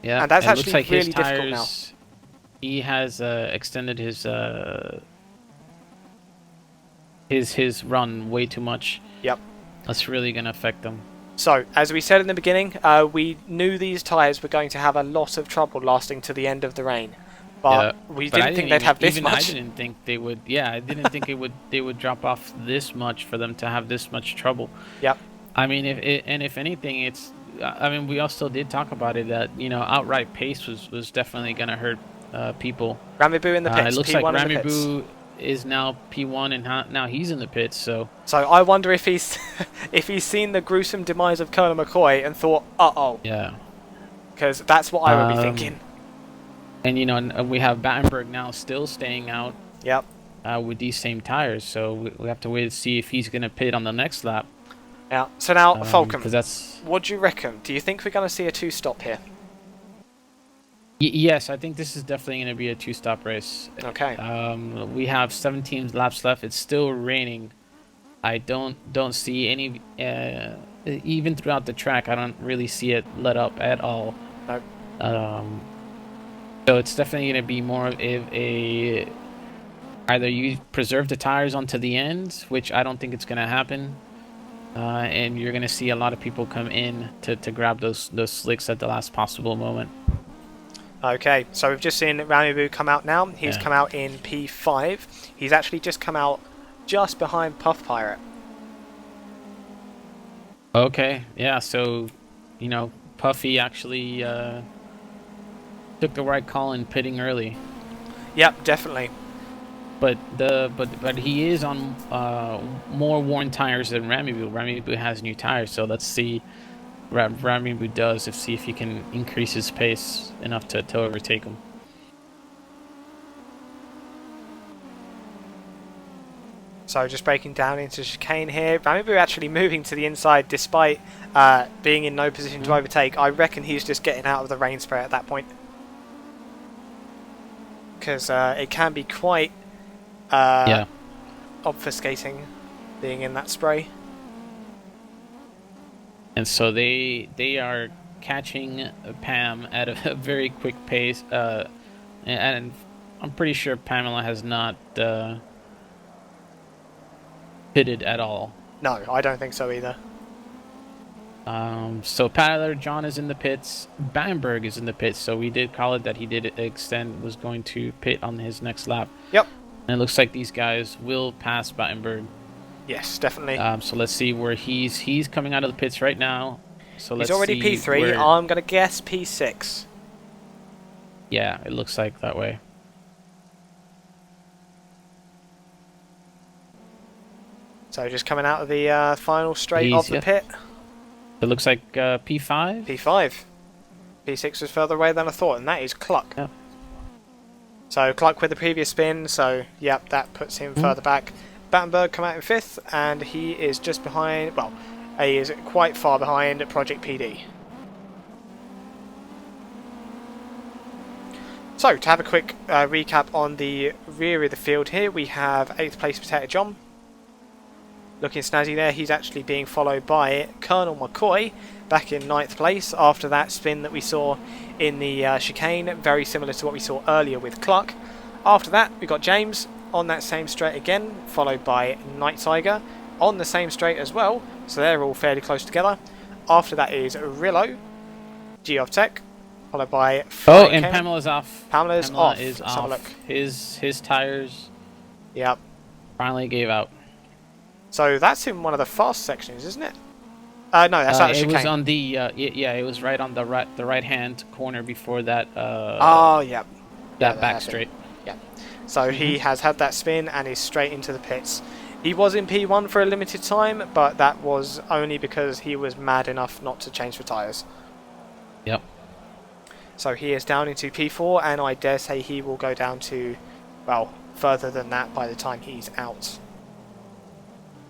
Yeah. And that's it looks actually like really his difficult now. tires, He has extended his run way too much. Yep. That's really gonna affect them. So, as we said in the beginning, we knew these tyres were going to have a lot of trouble lasting to the end of the rain. But we didn't think they'd have this much. I didn't think they would. Yeah, I didn't think they would drop off this much for them to have this much trouble. Yep. I mean, if anything, it's. I mean, we also did talk about it that outright pace was definitely gonna hurt people. Ramiboo in the pits. It looks P1 like in the pits. Ramiboo is now P1 and now he's in the pits. So I wonder if he's if he's seen the gruesome demise of Colonel McCoy and thought, uh-oh. yeah. Because that's what I would be thinking. And and we have Battenberg now still staying out. Yep. With these same tires, so we have to wait to see if he's gonna pit on the next lap. Yeah. So now, Falcon, 'cause that's. what do you reckon? Do you think we're going to see a two-stop here? Yes, I think this is definitely going to be a 2-stop race. Okay. We have 17 laps left. It's still raining. I don't see any even throughout the track. I don't really see it let up at all. No. So it's definitely going to be more of a either you preserve the tires onto the end, which I don't think it's going to happen, and you're going to see a lot of people come in to grab those slicks at the last possible moment. Okay, so we've just seen Ramiboo come out now. He's come out in P5. He's actually just come out just behind Puff Pirate. Okay, yeah. So, Puffy actually took the right call in pitting early. Yep, definitely. But he is on more worn tires than Ramibu. Ramibu has new tires, so let's see what Ramibu does. See if he can increase his pace enough to overtake him. So just breaking down into chicane here. Ramibu actually moving to the inside despite being in no position to overtake. I reckon he's just getting out of the rain spray at that point. Because it can be quite obfuscating being in that spray. And so they are catching Pam at a very quick pace. And I'm pretty sure Pamela has not pitted at all. No, I don't think so either. So Tyler John is in the pits. Bamberg is in the pits. So we did call it that he did extend, was going to pit on his next lap. Yep. And it looks like these guys will pass Battenberg. Yes, definitely. So let's see where he's coming out of the pits right now. So he's already P3. I'm going to guess P6. Yeah, it looks like that way. So just coming out of the final straight of the pit. It looks like P5? P5. P6 was further away than I thought, and that is Cluck. Yeah. So Cluck with the previous spin, so yep, that puts him further back. Battenberg come out in 5th, and he is just behind, well, he is quite far behind Project PD. So, to have a quick recap on the rear of the field here, we have 8th place Potato John. Looking snazzy there, he's actually being followed by Colonel McCoy back in 9th place after that spin that we saw in the chicane, very similar to what we saw earlier with Cluck. After that, we got James on that same straight again, followed by Night Tiger on the same straight as well, so they're all fairly close together. After that is Rillo, G of Tech, followed by and Pamela's off. Pamela off. Let's have a look. His tires yep. finally gave out. So that's in one of the fast sections, isn't it? No, that's not a chicane. It was on the it was right on the right hand corner before that. Oh, yep. That back straight. Yeah. So he has had that spin and is straight into the pits. He was in P1 for a limited time, but that was only because he was mad enough not to change for tyres. Yep. So he is down into P4, and I dare say he will go down to, well, further than that by the time he's out.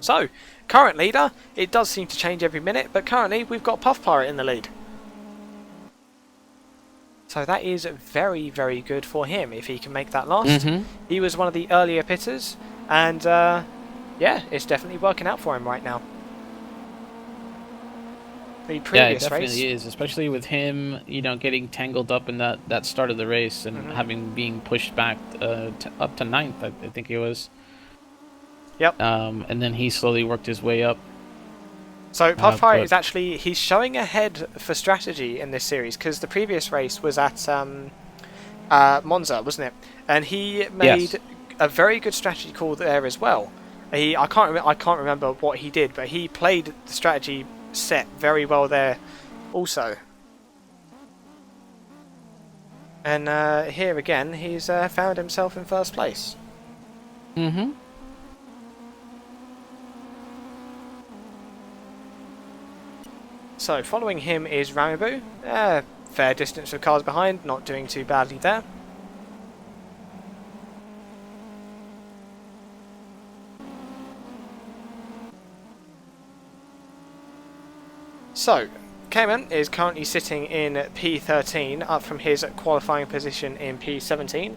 So, current leader, it does seem to change every minute, but currently we've got Puff Pirate in the lead. So that is very, very good for him if he can make that last. He was one of the earlier pitters, and yeah, it's definitely working out for him right now. The previous it definitely race is, especially with him, getting tangled up in that start of the race and being pushed back up to 9th, I think it was. Yep. And then he slowly worked his way up. So Puff Pirate is actually, he's showing ahead for strategy in this series, because the previous race was at Monza, wasn't it? And he made a very good strategy call there as well. I can't remember what he did, but he played the strategy set very well there also. And here again, he's found himself in 1st place. So, following him is Ramibu. Fair distance of cars behind, not doing too badly there. So, Cayman is currently sitting in P13, up from his qualifying position in P17.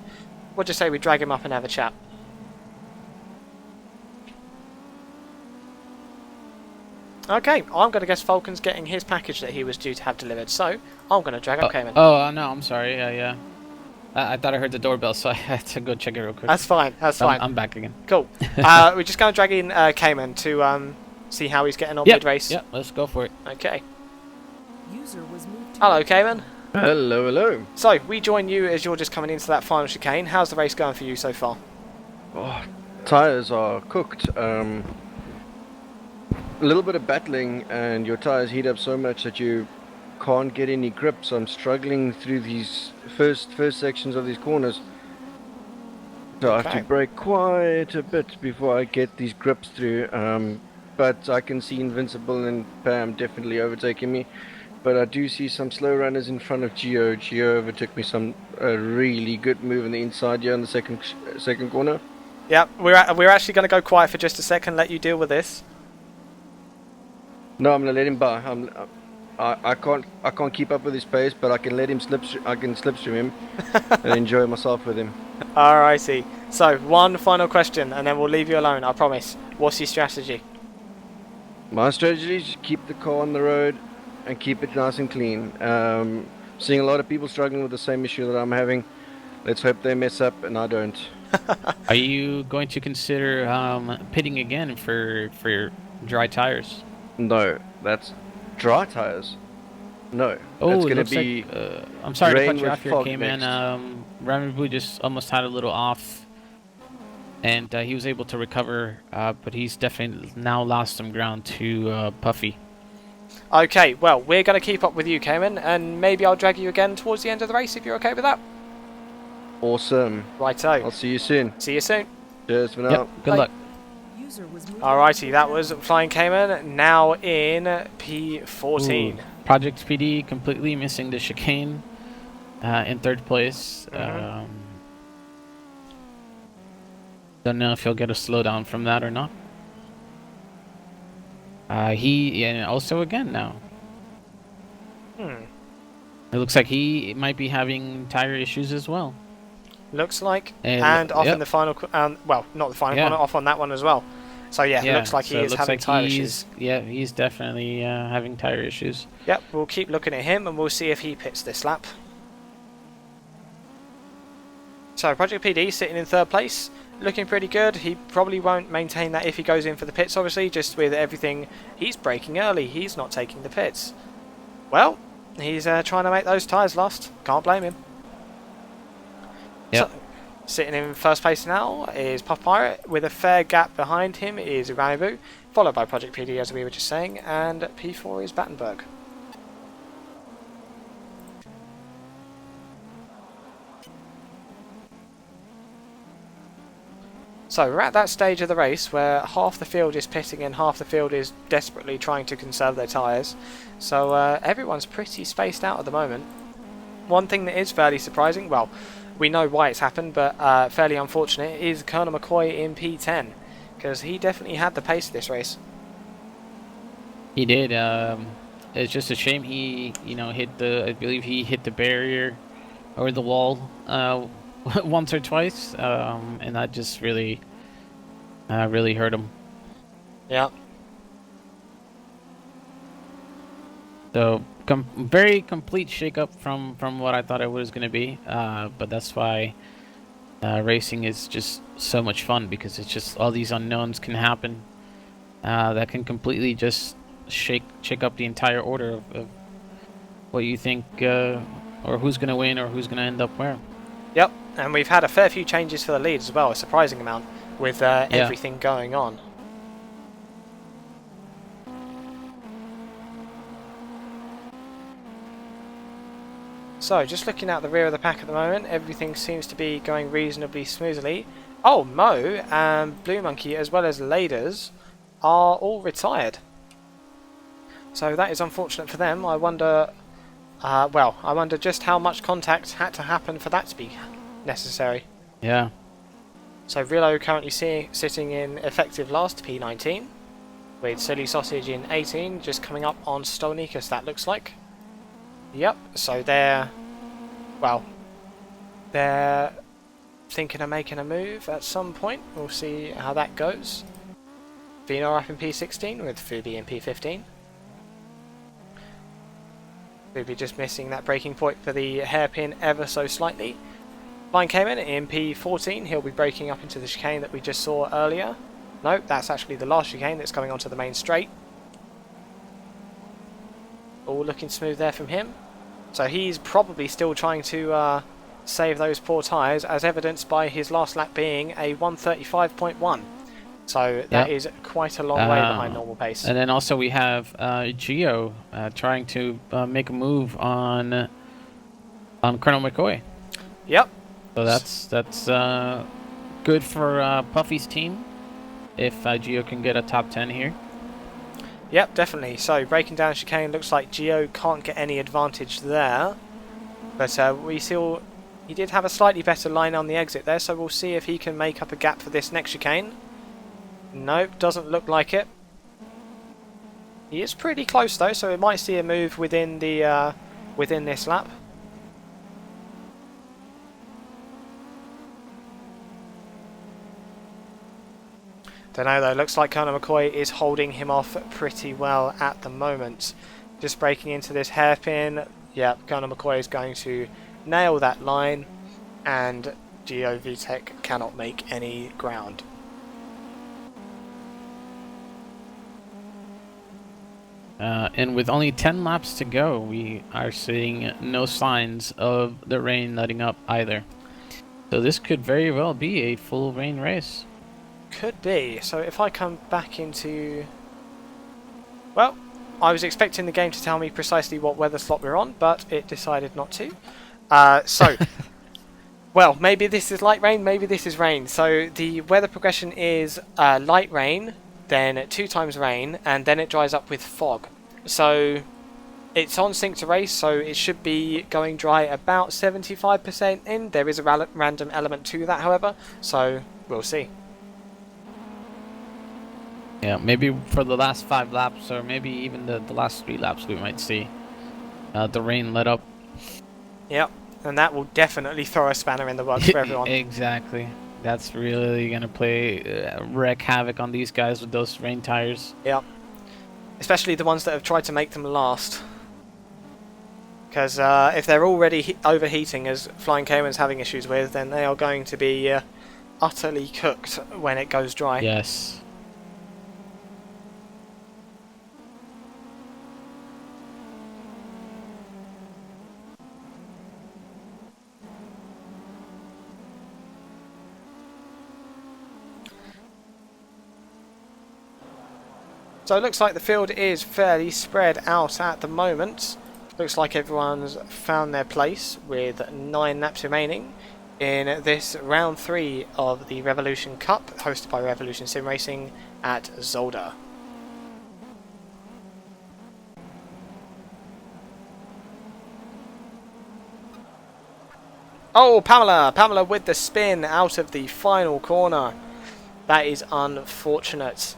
We'll just say we drag him up and have a chat. Okay, I'm going to guess Falcon's getting his package that he was due to have delivered, so I'm going to drag up Cayman. Oh, no, I'm sorry. Yeah. I thought I heard the doorbell, so I had to go check it real quick. That's fine, that's fine. I'm back again. Cool. We're just going to drag in Cayman to see how he's getting on mid-race. Yeah, let's go for it. Okay. User was moved to Hello, Cayman. Hello, hello. So, we join you as you're just coming into that final chicane. How's the race going for you so far? Oh, tires are cooked. A little bit of battling and your tires heat up so much that you can't get any grip. So I'm struggling through these first sections of these corners. So I have to brake quite a bit before I get these grips through. But I can see Invincible and Pam definitely overtaking me. But I do see some slow runners in front of Geo. Geo overtook me a really good move on the inside here in the second corner. Yep, we're actually going to go quiet for just a second. Let you deal with this. No, I'm gonna let him by. I can't keep up with his pace, but I can let him slip. I can slipstream him and enjoy myself with him. Alrighty. So one final question, and then we'll leave you alone. I promise. What's your strategy? My strategy is keep the car on the road and keep it nice and clean. Seeing a lot of people struggling with the same issue that I'm having. Let's hope they mess up and I don't. Are you going to consider pitting again for dry tires? No, that's dry tires. No, Oh, it's it going looks to be. like, I'm sorry to rain cut you with off here, fog Cayman. next. Rambu just almost had a little off, and he was able to recover, but he's definitely now lost some ground to Puffy. Okay, well, we're going to keep up with you, Cayman, and maybe I'll drag you again towards the end of the race if you're okay with that. Awesome. Righto. I'll see you soon. See you soon. Cheers for now. Yep, good Bye. luck. User was moved Alrighty, that to was Flying Cayman, now in P14. Ooh, Project PD completely missing the chicane in third place. Don't know if he'll get a slowdown from that or not. And also again now. It looks like he might be having tire issues as well. Looks like, And, off yep. in the final, well, not the final Yeah. corner, off on that one as well. So yeah, it looks like he is having tire issues. Yeah, he's definitely having tire issues. Yep, we'll keep looking at him and we'll see if he pits this lap. So Project PD sitting in third place, looking pretty good. He probably won't maintain that if he goes in for the pits, obviously, just with everything. He's braking early, he's not taking the pits. Well, he's trying to make those tyres last, can't blame him. Yep. So, sitting in first place now is Puff Pirate, with a fair gap behind him is Ranibu, followed by Project PD as we were just saying, and P4 is Battenberg. So we're at that stage of the race where half the field is pitting and half the field is desperately trying to conserve their tyres. So everyone's pretty spaced out at the moment. One thing that is fairly surprising, well, we know why it's happened, but fairly unfortunate, is Colonel McCoy in P10, because he definitely had the pace of this race. He did. It's just a shame he, hit I believe he hit the barrier or the wall once or twice, and that just really hurt him. Yeah. So very complete shakeup from what I thought it was going to be, but that's why racing is just so much fun, because it's just all these unknowns can happen that can completely just shake up the entire order of what you think or who's going to win or who's going to end up where. Yep, and we've had a fair few changes for the lead as well, a surprising amount, with everything going on. So, just looking at the rear of the pack at the moment, everything seems to be going reasonably smoothly. Oh, Mo and Blue Monkey, as well as Laders, are all retired. So that is unfortunate for them. I wonder, I wonder just how much contact had to happen for that to be necessary. Yeah. So Rillo currently sitting in effective last, P19, with Silly Sausage in 18, just coming up on Stolnikas, that looks like. Yep, so they're thinking of making a move at some point. We'll see how that goes. Vino up in P16 with Fubi in P15. Fubi just missing that braking point for the hairpin ever so slightly. Flying Cayman in P14, he'll be braking up into the chicane that we just saw earlier. Nope, that's actually the last chicane that's coming onto the main straight. All looking smooth there from him. So he's probably still trying to save those poor tyres, as evidenced by his last lap being a 1:35.1. So that is quite a long way behind normal pace. And then also we have Gio trying to make a move on Colonel McCoy. Yep. So that's good for Puffy's team if Gio can get a top 10 here. Yep, definitely. So breaking down chicane, looks like Gio can't get any advantage there. But we still, he did have a slightly better line on the exit there, so we'll see if he can make up a gap for this next chicane. Nope, doesn't look like it. He is pretty close though, so we might see a move within the within this lap. Don't know though, looks like Colonel McCoy is holding him off pretty well at the moment. Just breaking into this hairpin. Yep, Colonel McCoy is going to nail that line, and Gio VTech cannot make any ground. And with only 10 laps to go, we are seeing no signs of the rain letting up either. So this could very well be a full rain race. Could be. So if I come back into... Well, I was expecting the game to tell me precisely what weather slot we're on, but it decided not to. Well, maybe this is light rain, maybe this is rain. So the weather progression is light rain, then 2 times rain, and then it dries up with fog. So it's on sync to race, so it should be going dry about 75% in. There is a random element to that, however, so we'll see. Yeah, maybe for the last 5 laps, or maybe even the last 3 laps, we might see the rain let up. Yep, and that will definitely throw a spanner in the works for everyone. Exactly. That's really going to wreak havoc on these guys with those rain tires. Yep. Especially the ones that have tried to make them last. Because if they're already overheating, as Flying Cayman's having issues with, then they are going to be utterly cooked when it goes dry. Yes. So it looks like the field is fairly spread out at the moment. Looks like everyone's found their place with 9 laps remaining in this round 3 of the Revolution Cup, hosted by Revolution Sim Racing at Zolder. Oh, Pamela! Pamela with the spin out of the final corner. That is unfortunate.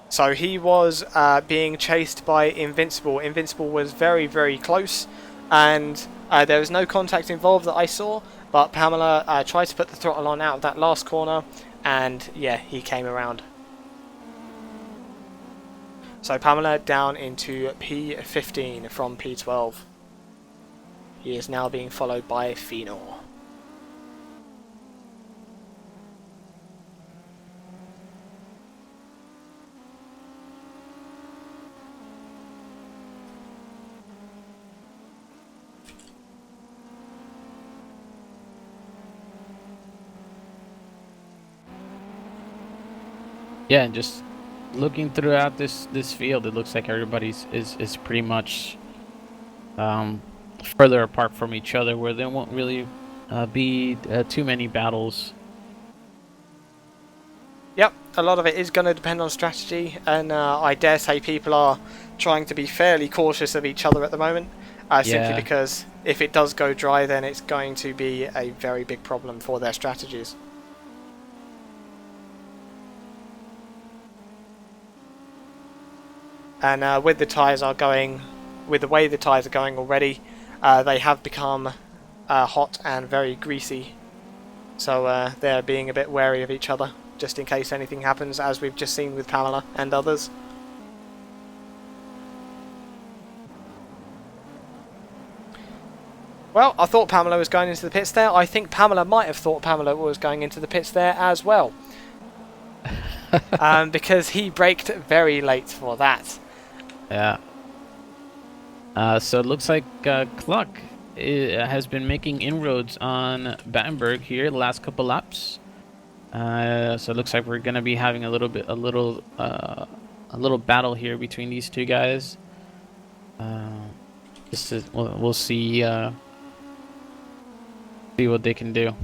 So he was being chased by Invincible. Invincible was very, very close, and there was no contact involved that I saw, but Pamela tried to put the throttle on out of that last corner, and yeah, he came around. So Pamela down into P15 from P12. He is now being followed by Phenol. Yeah, and just looking throughout this field, it looks like everybody's is pretty much further apart from each other, where there won't really be too many battles. Yep, a lot of it is going to depend on strategy, and I dare say people are trying to be fairly cautious of each other at the moment, simply because if it does go dry, then it's going to be a very big problem for their strategies. And with the tyres with the way the tyres are going already, they have become hot and very greasy. So they're being a bit wary of each other, just in case anything happens, as we've just seen with Pamela and others. Well, I thought Pamela was going into the pits there. I think Pamela might have thought Pamela was going into the pits there as well. Because he braked very late for that. Yeah. So it looks like Cluck has been making inroads on Battenberg here the last couple laps. So it looks like we're gonna be having a little battle here between these two guys. We'll see what they can do.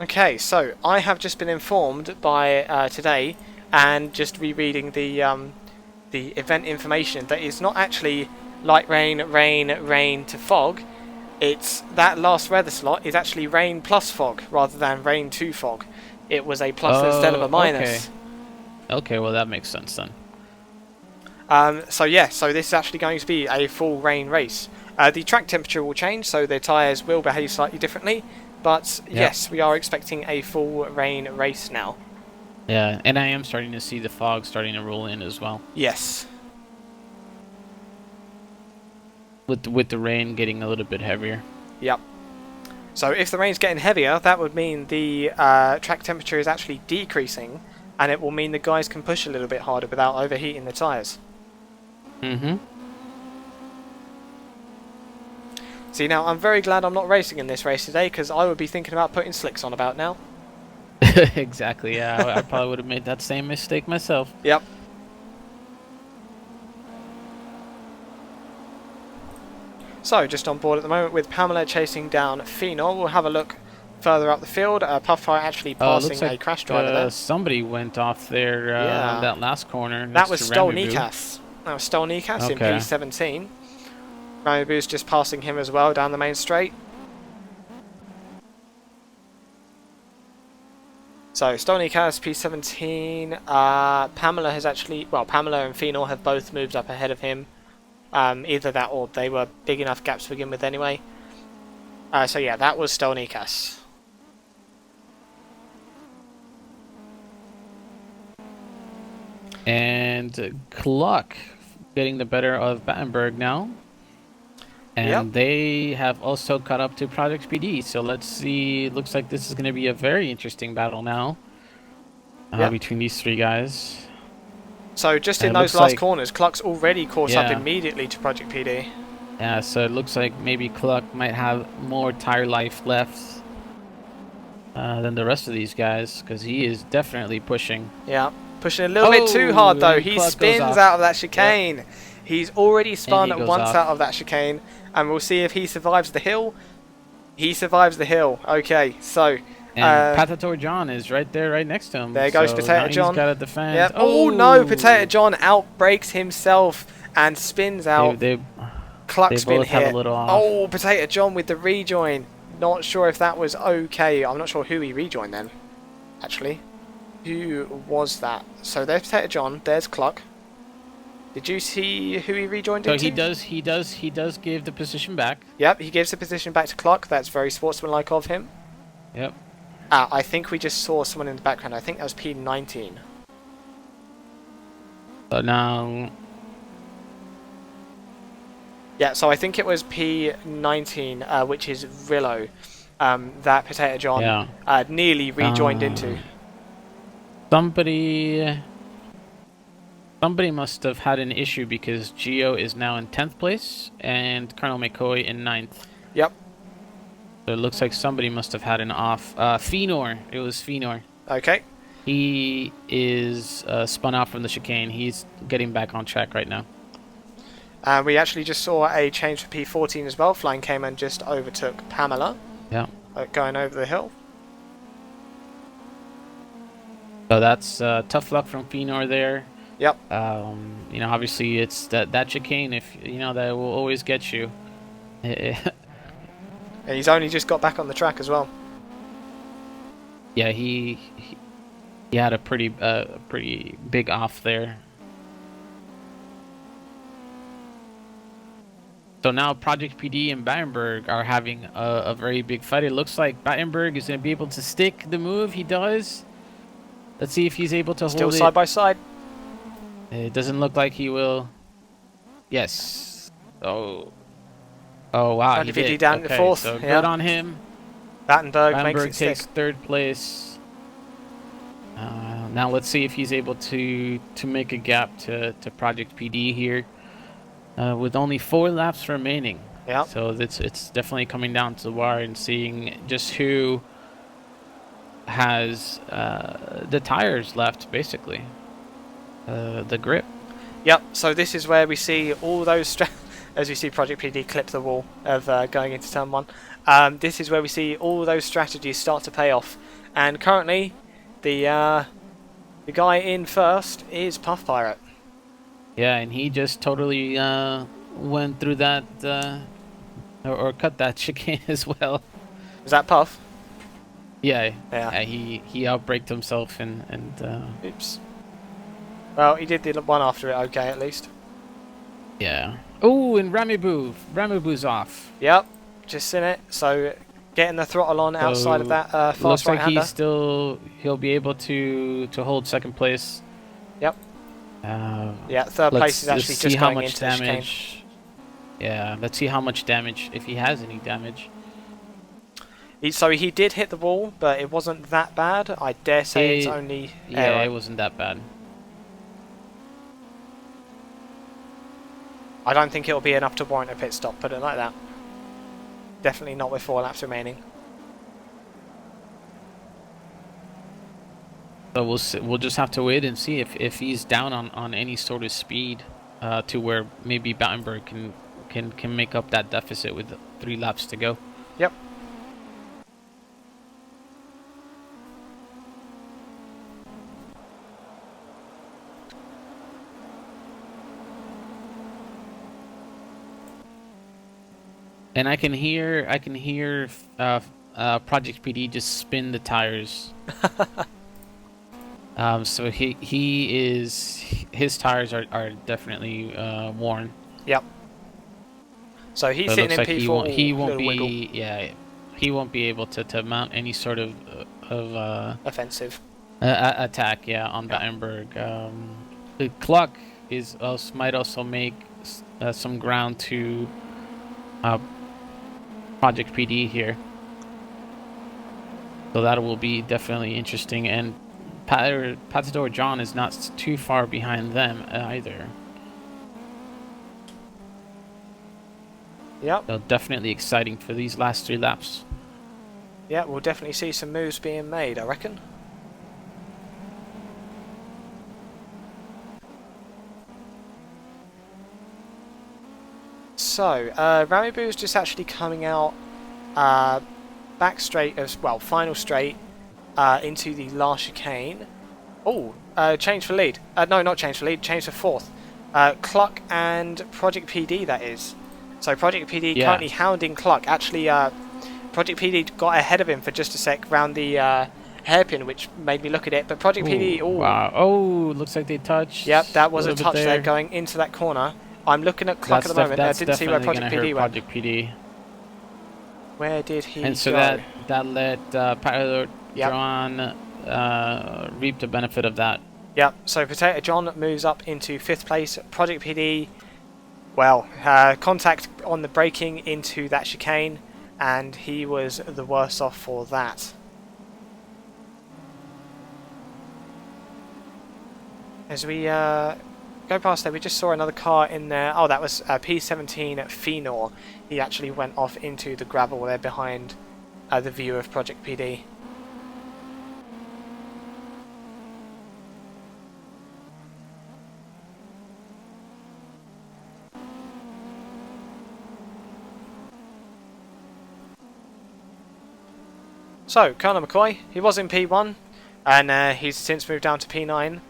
Okay, so I have just been informed by today, and just rereading the event information, that it's not actually light rain, rain, rain to fog. It's that last weather slot is actually rain plus fog rather than rain to fog. It was a plus instead of a minus. Okay, well that makes sense then. So this is actually going to be a full rain race. The track temperature will change, so the tyres will behave slightly differently. But yes, we are expecting a full rain race now. Yeah, and I am starting to see the fog starting to roll in as well. Yes. With the rain getting a little bit heavier. Yep. So if the rain's getting heavier, that would mean the track temperature is actually decreasing, and it will mean the guys can push a little bit harder without overheating the tyres. Mm-hmm. See, now I'm very glad I'm not racing in this race today, because I would be thinking about putting slicks on about now. Exactly, yeah. I probably would have made that same mistake myself. Yep. So, just on board at the moment with Pamela chasing down Phenol. We'll have a look further up the field. Puffire actually passing like, a crash driver there. Somebody went off there on that last corner. That was Stolnikas. That was Stolnikas in P17. Ramiboo's just passing him as well down the main straight. So, Stolnikas, P17. Pamela has actually... Well, Pamela and Phenol have both moved up ahead of him. Either that or they were big enough gaps to begin with anyway. So yeah, that was Stolnikas. And Cluck getting the better of Battenberg now. And they have also caught up to Project PD. So let's see. Looks like this is going to be a very interesting battle now between these three guys. So just in those last corners, Cluck's already caught up immediately to Project PD. Yeah, so it looks like maybe Cluck might have more tire life left than the rest of these guys, because he is definitely pushing. Yeah, pushing a little bit too hard though. He spins out of that chicane. Yep. He's already spun once out of that chicane, and we'll see if he survives the hill. He survives the hill. Okay, so... And Patator John is right there, right next to him. There goes Potato John. He's got to defend. Yep. Oh no, Potato John outbrakes himself and spins out. Cluck spin hit. Oh, Potato John with the rejoin. Not sure if that was okay. I'm not sure who he rejoined then, actually. Who was that? So there's Potato John. There's Cluck. Did you see who he rejoined into? So he does give the position back. Yep, he gives the position back to Cluck. That's very sportsmanlike of him. Yep. I think we just saw someone in the background. I think that was P19. So now... Yeah, so I think it was P19, which is Rillo, that Potato John nearly rejoined into. Somebody must have had an issue, because Geo is now in 10th place and Colonel McCoy in 9th. Yep. So it looks like somebody must have had an off. Fenor. It was Fenor. Okay. He is spun out from the chicane. He's getting back on track right now. We actually just saw a change for P14 as well. Flying Cayman just overtook Pamela. Yeah. Going over the hill. So that's tough luck from Fenor there. Yep. You know, obviously it's that chicane. If you know, that will always get you. And he's only just got back on the track as well. Yeah, he had a pretty big off there. So now Project PD and Battenberg are having a very big fight. It looks like Battenberg is going to be able to stick the move. He does. Let's see if he's able to hold it. Still side by side. It doesn't look like he will. Yes. Oh. Oh wow, he did. Down to fourth. So good on him. Battenberg takes third place. Now let's see if he's able to make a gap to Project PD here. With only 4 laps remaining. Yeah. So it's definitely coming down to the wire and seeing just who has the tires left, basically. The grip. Yep. So this is where we see all those, as you see Project PD clip the wall of going into turn 1. This is where we see all those strategies start to pay off. And currently, the guy in first is Puff Pirate. Yeah, and he just totally went through that or cut that chicane as well. Is that Puff? Yeah, Yeah. he outbraked himself and Oops. Well, he did the one after it okay, at least. yeah. Oh, and Ramiboo's off. Yep. Just in it. So getting the throttle on outside of So, that fast looks like right-hander. he'll be able to hold second place. Yep. Yeah, third place is actually just going into the chicane. Yeah, let's see how much damage, if he has any damage. So he did hit the wall, but it wasn't that bad. I dare say it's only Yeah, aero. it wasn't that bad. I don't think it'll be enough to warrant a pit stop, put it like that. Definitely not with 4 laps remaining. So we'll just have to wait and see if he's down on any sort of speed to where maybe Battenberg can make up that deficit with 3 laps to go. Yep. And I can hear Project PD just spin the tires. So his tires are definitely worn. Yep. So he's So it sitting looks in like P4. he won't little wiggle. be he won't be able to mount any sort of Offensive. attack on Battenberg. The Cluck might also make some ground to Project PD here. So that will be definitely interesting, and Patador John is not too far behind them either. Yep. So definitely exciting for these last 3 laps. Yeah, we'll definitely see some moves being made, I reckon. So, Ramiboo's just actually coming out back straight as well, final straight into the last chicane. Oh, change for lead. No, not change for lead, change for fourth. Cluck and Project PD, that is. So Project PD currently hounding Cluck. Actually, Project PD got ahead of him for just a sec round the hairpin, which made me look at it. But Project PD, wow. Oh, looks like they touched. Yep, that was a touch there. there going into that corner. I'm looking at Cluck at the moment. I didn't see where Project PD went. Project PD. Where did he And so go? that let Potato John reap the benefit of that. Yep, so Potato John moves up into 5th place. Project PD, well, contact on the braking into that chicane, and he was the worse off for that. As we go past there, we just saw another car in there. Oh, that was P17 Phenor. He actually went off into the gravel there behind the view of Project PD. So, Colonel McCoy, he was in P1, and he's since moved down to P9.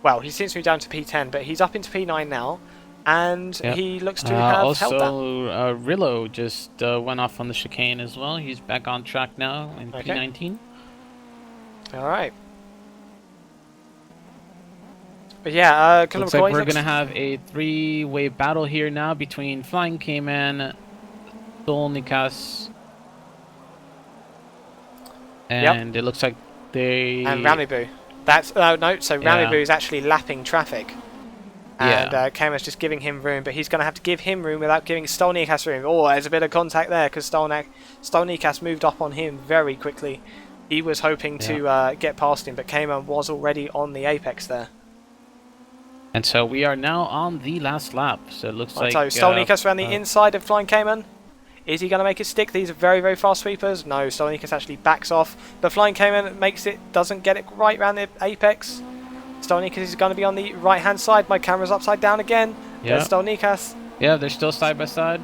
Well, he's since moved down to P10, but he's up into P9 now, and he looks to have held that. Also, Rillo just went off on the chicane as well. He's back on track now in P19. Alright. But yeah, Colonel Looks McCoy... like we're going to have a 3-way battle here now between Flying Cayman, Dolnikas, and it looks like they... And Ramiboo. That's no, so Ramiboo is actually lapping traffic. And Cayman's just giving him room, but he's going to have to give him room without giving Stolnikas room. Oh, there's a bit of contact there, because Stolnikas moved up on him very quickly. He was hoping to get past him, but Cayman was already on the apex there. And so we are now on the last lap. So it looks like... So Stolnikas ran the inside of Flying Cayman. Is he going to make it stick? These are very, very fast sweepers. No, Stolnikas actually backs off. But Flying Cayman doesn't get it right around the apex. Stolnikas is going to be on the right-hand side. My camera's upside down again. Yeah. There's Stolnikas. Yeah, they're still side by side.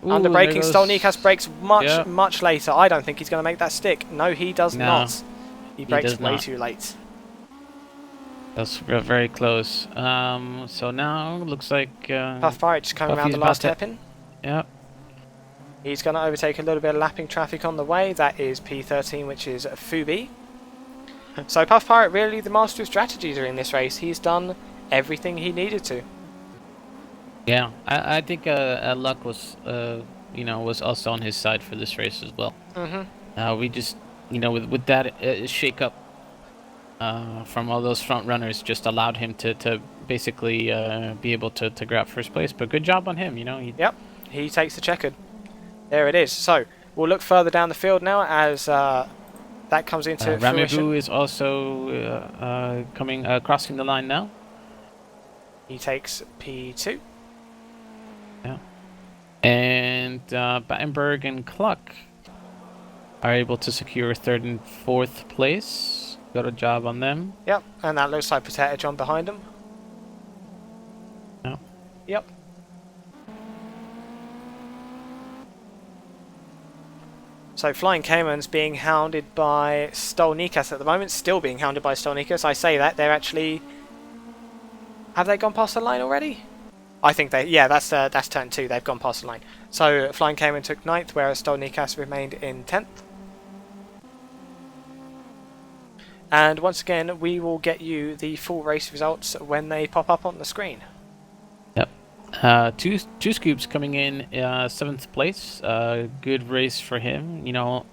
Under braking, Stolnikas brakes Yeah. much later. I don't think he's going to make that stick. No, he does not. He brakes does way not. too late. That's very close. So now looks like Puff Pirate just coming around Puffy's the last about to- hairpin. Yeah. He's going to overtake a little bit of lapping traffic on the way. That is P13, which is Fubi. So Puff Pirate really the master of strategy during this race. He's done everything he needed to. Yeah, I think luck was was also on his side for this race as well. We just with that shake up from all those front runners just allowed him to basically be able to grab first place. But good job on him, Yep, he takes the checkered. There it is. So we'll look further down the field now as that comes into fruition. Ramibu is also crossing the line now. He takes P2. Yeah. And Battenberg and Cluck are able to secure third and fourth place. Got a job on them. Yep, and that looks like Potato John behind him. Yeah. Yep. So Flying Cayman's being hounded by Stolnikas at the moment, still being hounded by Stolnikas. I say that, they're actually... Have they gone past the line already? I think that's turn 2, they've gone past the line. So Flying Cayman took 9th, whereas Stolnikas remained in 10th. And once again, we will get you the full race results when they pop up on the screen. Yep. Two Scoops coming in 7th place. Good race for him.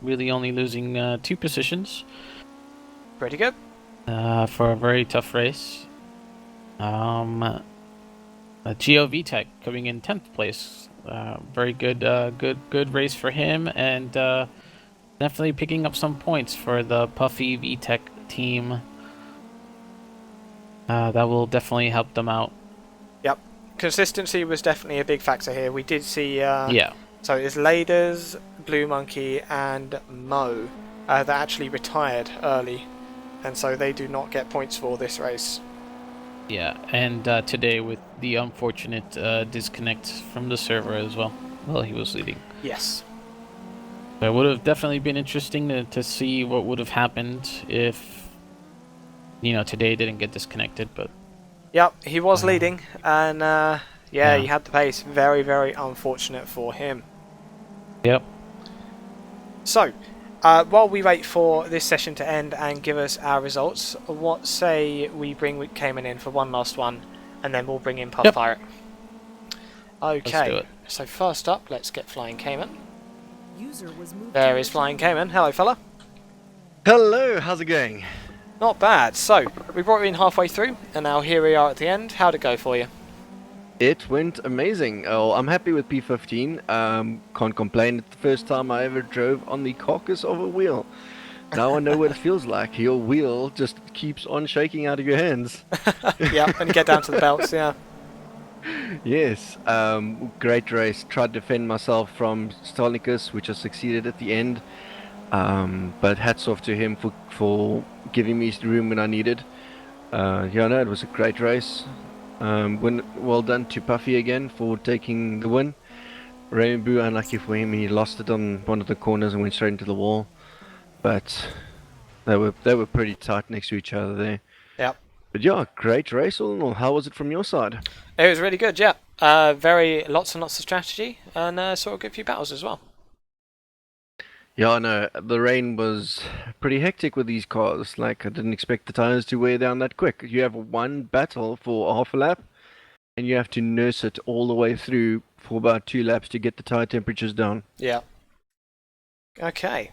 Really only losing 2 positions. Pretty good. For a very tough race. Geo Tech coming in 10th place. Very good, good race for him, and definitely picking up some points for the Puffy VTech team. That will definitely help them out. Yep. Consistency was definitely a big factor here. We did see... Yeah. So it's Laders, Blue Monkey, and Mo that actually retired early, and so they do not get points for this race. Yeah, and today with the unfortunate disconnect from the server as well. Well, he was leading. Yes. It would have definitely been interesting to see what would have happened if, today didn't get disconnected, but... Yep, he was leading, and he had the pace. Very, very unfortunate for him. Yep. So, while we wait for this session to end and give us our results, what say we bring Cayman in for one last one, and then we'll bring in Puff Pirate. Okay, Let's do it. so first up, let's get Flying Cayman. User was moved There to is your Flying channel. Cayman. Hello, fella. Hello, how's it going? Not bad. So, we brought you in halfway through, and now here we are at the end. How'd it go for you? It went amazing. Oh, I'm happy with P15. Can't complain. It's the first time I ever drove on the carcass of a wheel. Now I know what it feels like. Your wheel just keeps on shaking out of your hands. Yep, and get down to the belts, yeah. Yes, great race. Tried to defend myself from Stolnikas, which I succeeded at the end. But hats off to him for giving me room when I needed. It was a great race. Well done to Puffy again for taking the win. Rainbow, unlucky for him, he lost it on one of the corners and went straight into the wall. But they were pretty tight next to each other there. Yep. But yeah, great race all in all. How was it from your side? It was really good, yeah. Lots and lots of strategy, and saw a good few battles as well. Yeah, no, the rain was pretty hectic with these cars. Like, I didn't expect the tires to wear down that quick. You have one battle for half a lap, and you have to nurse it all the way through for about 2 laps to get the tire temperatures down. Yeah. Okay.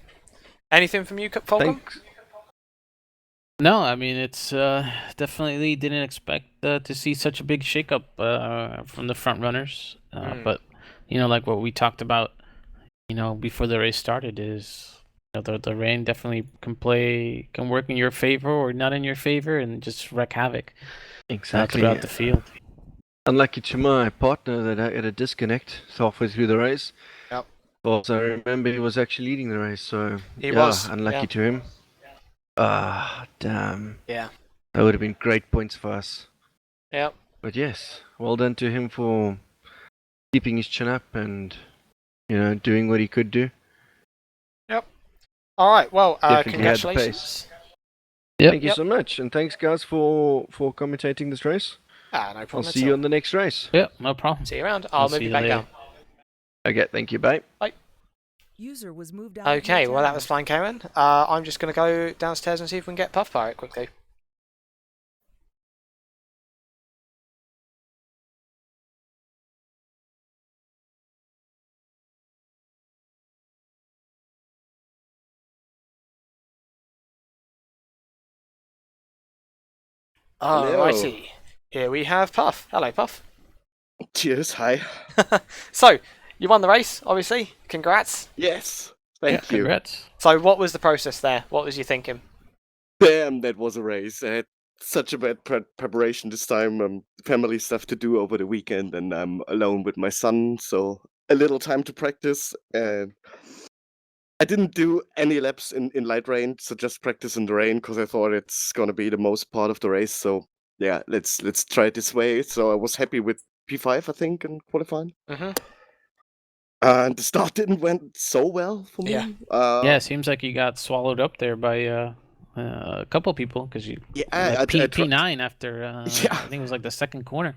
Anything from you, Fulcrum? Thanks. No, I mean, it's definitely didn't expect to see such a big shakeup from the front runners. But, like what we talked about, before the race started is the rain definitely can work in your favor or not in your favor and just wreak havoc throughout the field. Unlucky to my partner that I had a disconnect halfway through the race. Yep. Well, so I remember he was actually leading the race, so He yeah, was. unlucky Yeah. to him. Ah, damn. Yeah. That would have been great points for us. Yeah. But yes, well done to him for keeping his chin up and, doing what he could do. Yep. All right. Well, Definitely had the congratulations. Yep. Thank you so much, and thanks guys for commentating this race. No I'll problem see at you all. on the next race. Yep, no problem. See you around. I'll I'll move see you you back later. down. Okay, thank you, bye. User was moved out. of Okay. your Well, that channel. was fine, Karen. I'm just going to go downstairs and see if we can get Puff Pirate quickly. Alrighty. Here we have Puff. Hello, Puff. Cheers, hi. So, you won the race, obviously. Congrats. Yes, Yeah, thank you. congrats. So, what was the process there? What was you thinking? Damn, that was a race. I had such a bad preparation this time. Family stuff to do over the weekend, and I'm alone with my son, so a little time to practice. And I didn't do any laps in light rain, so just practice in the rain because I thought it's gonna be the most part of the race. So yeah, let's try it this way. So I was happy with P5, I think, in qualifying. Mhm. And the start didn't went so well for me. Yeah. Yeah, it seems like you got swallowed up there by a couple people because you Yeah, like I tried. P9 after Yeah. I think it was like the second corner.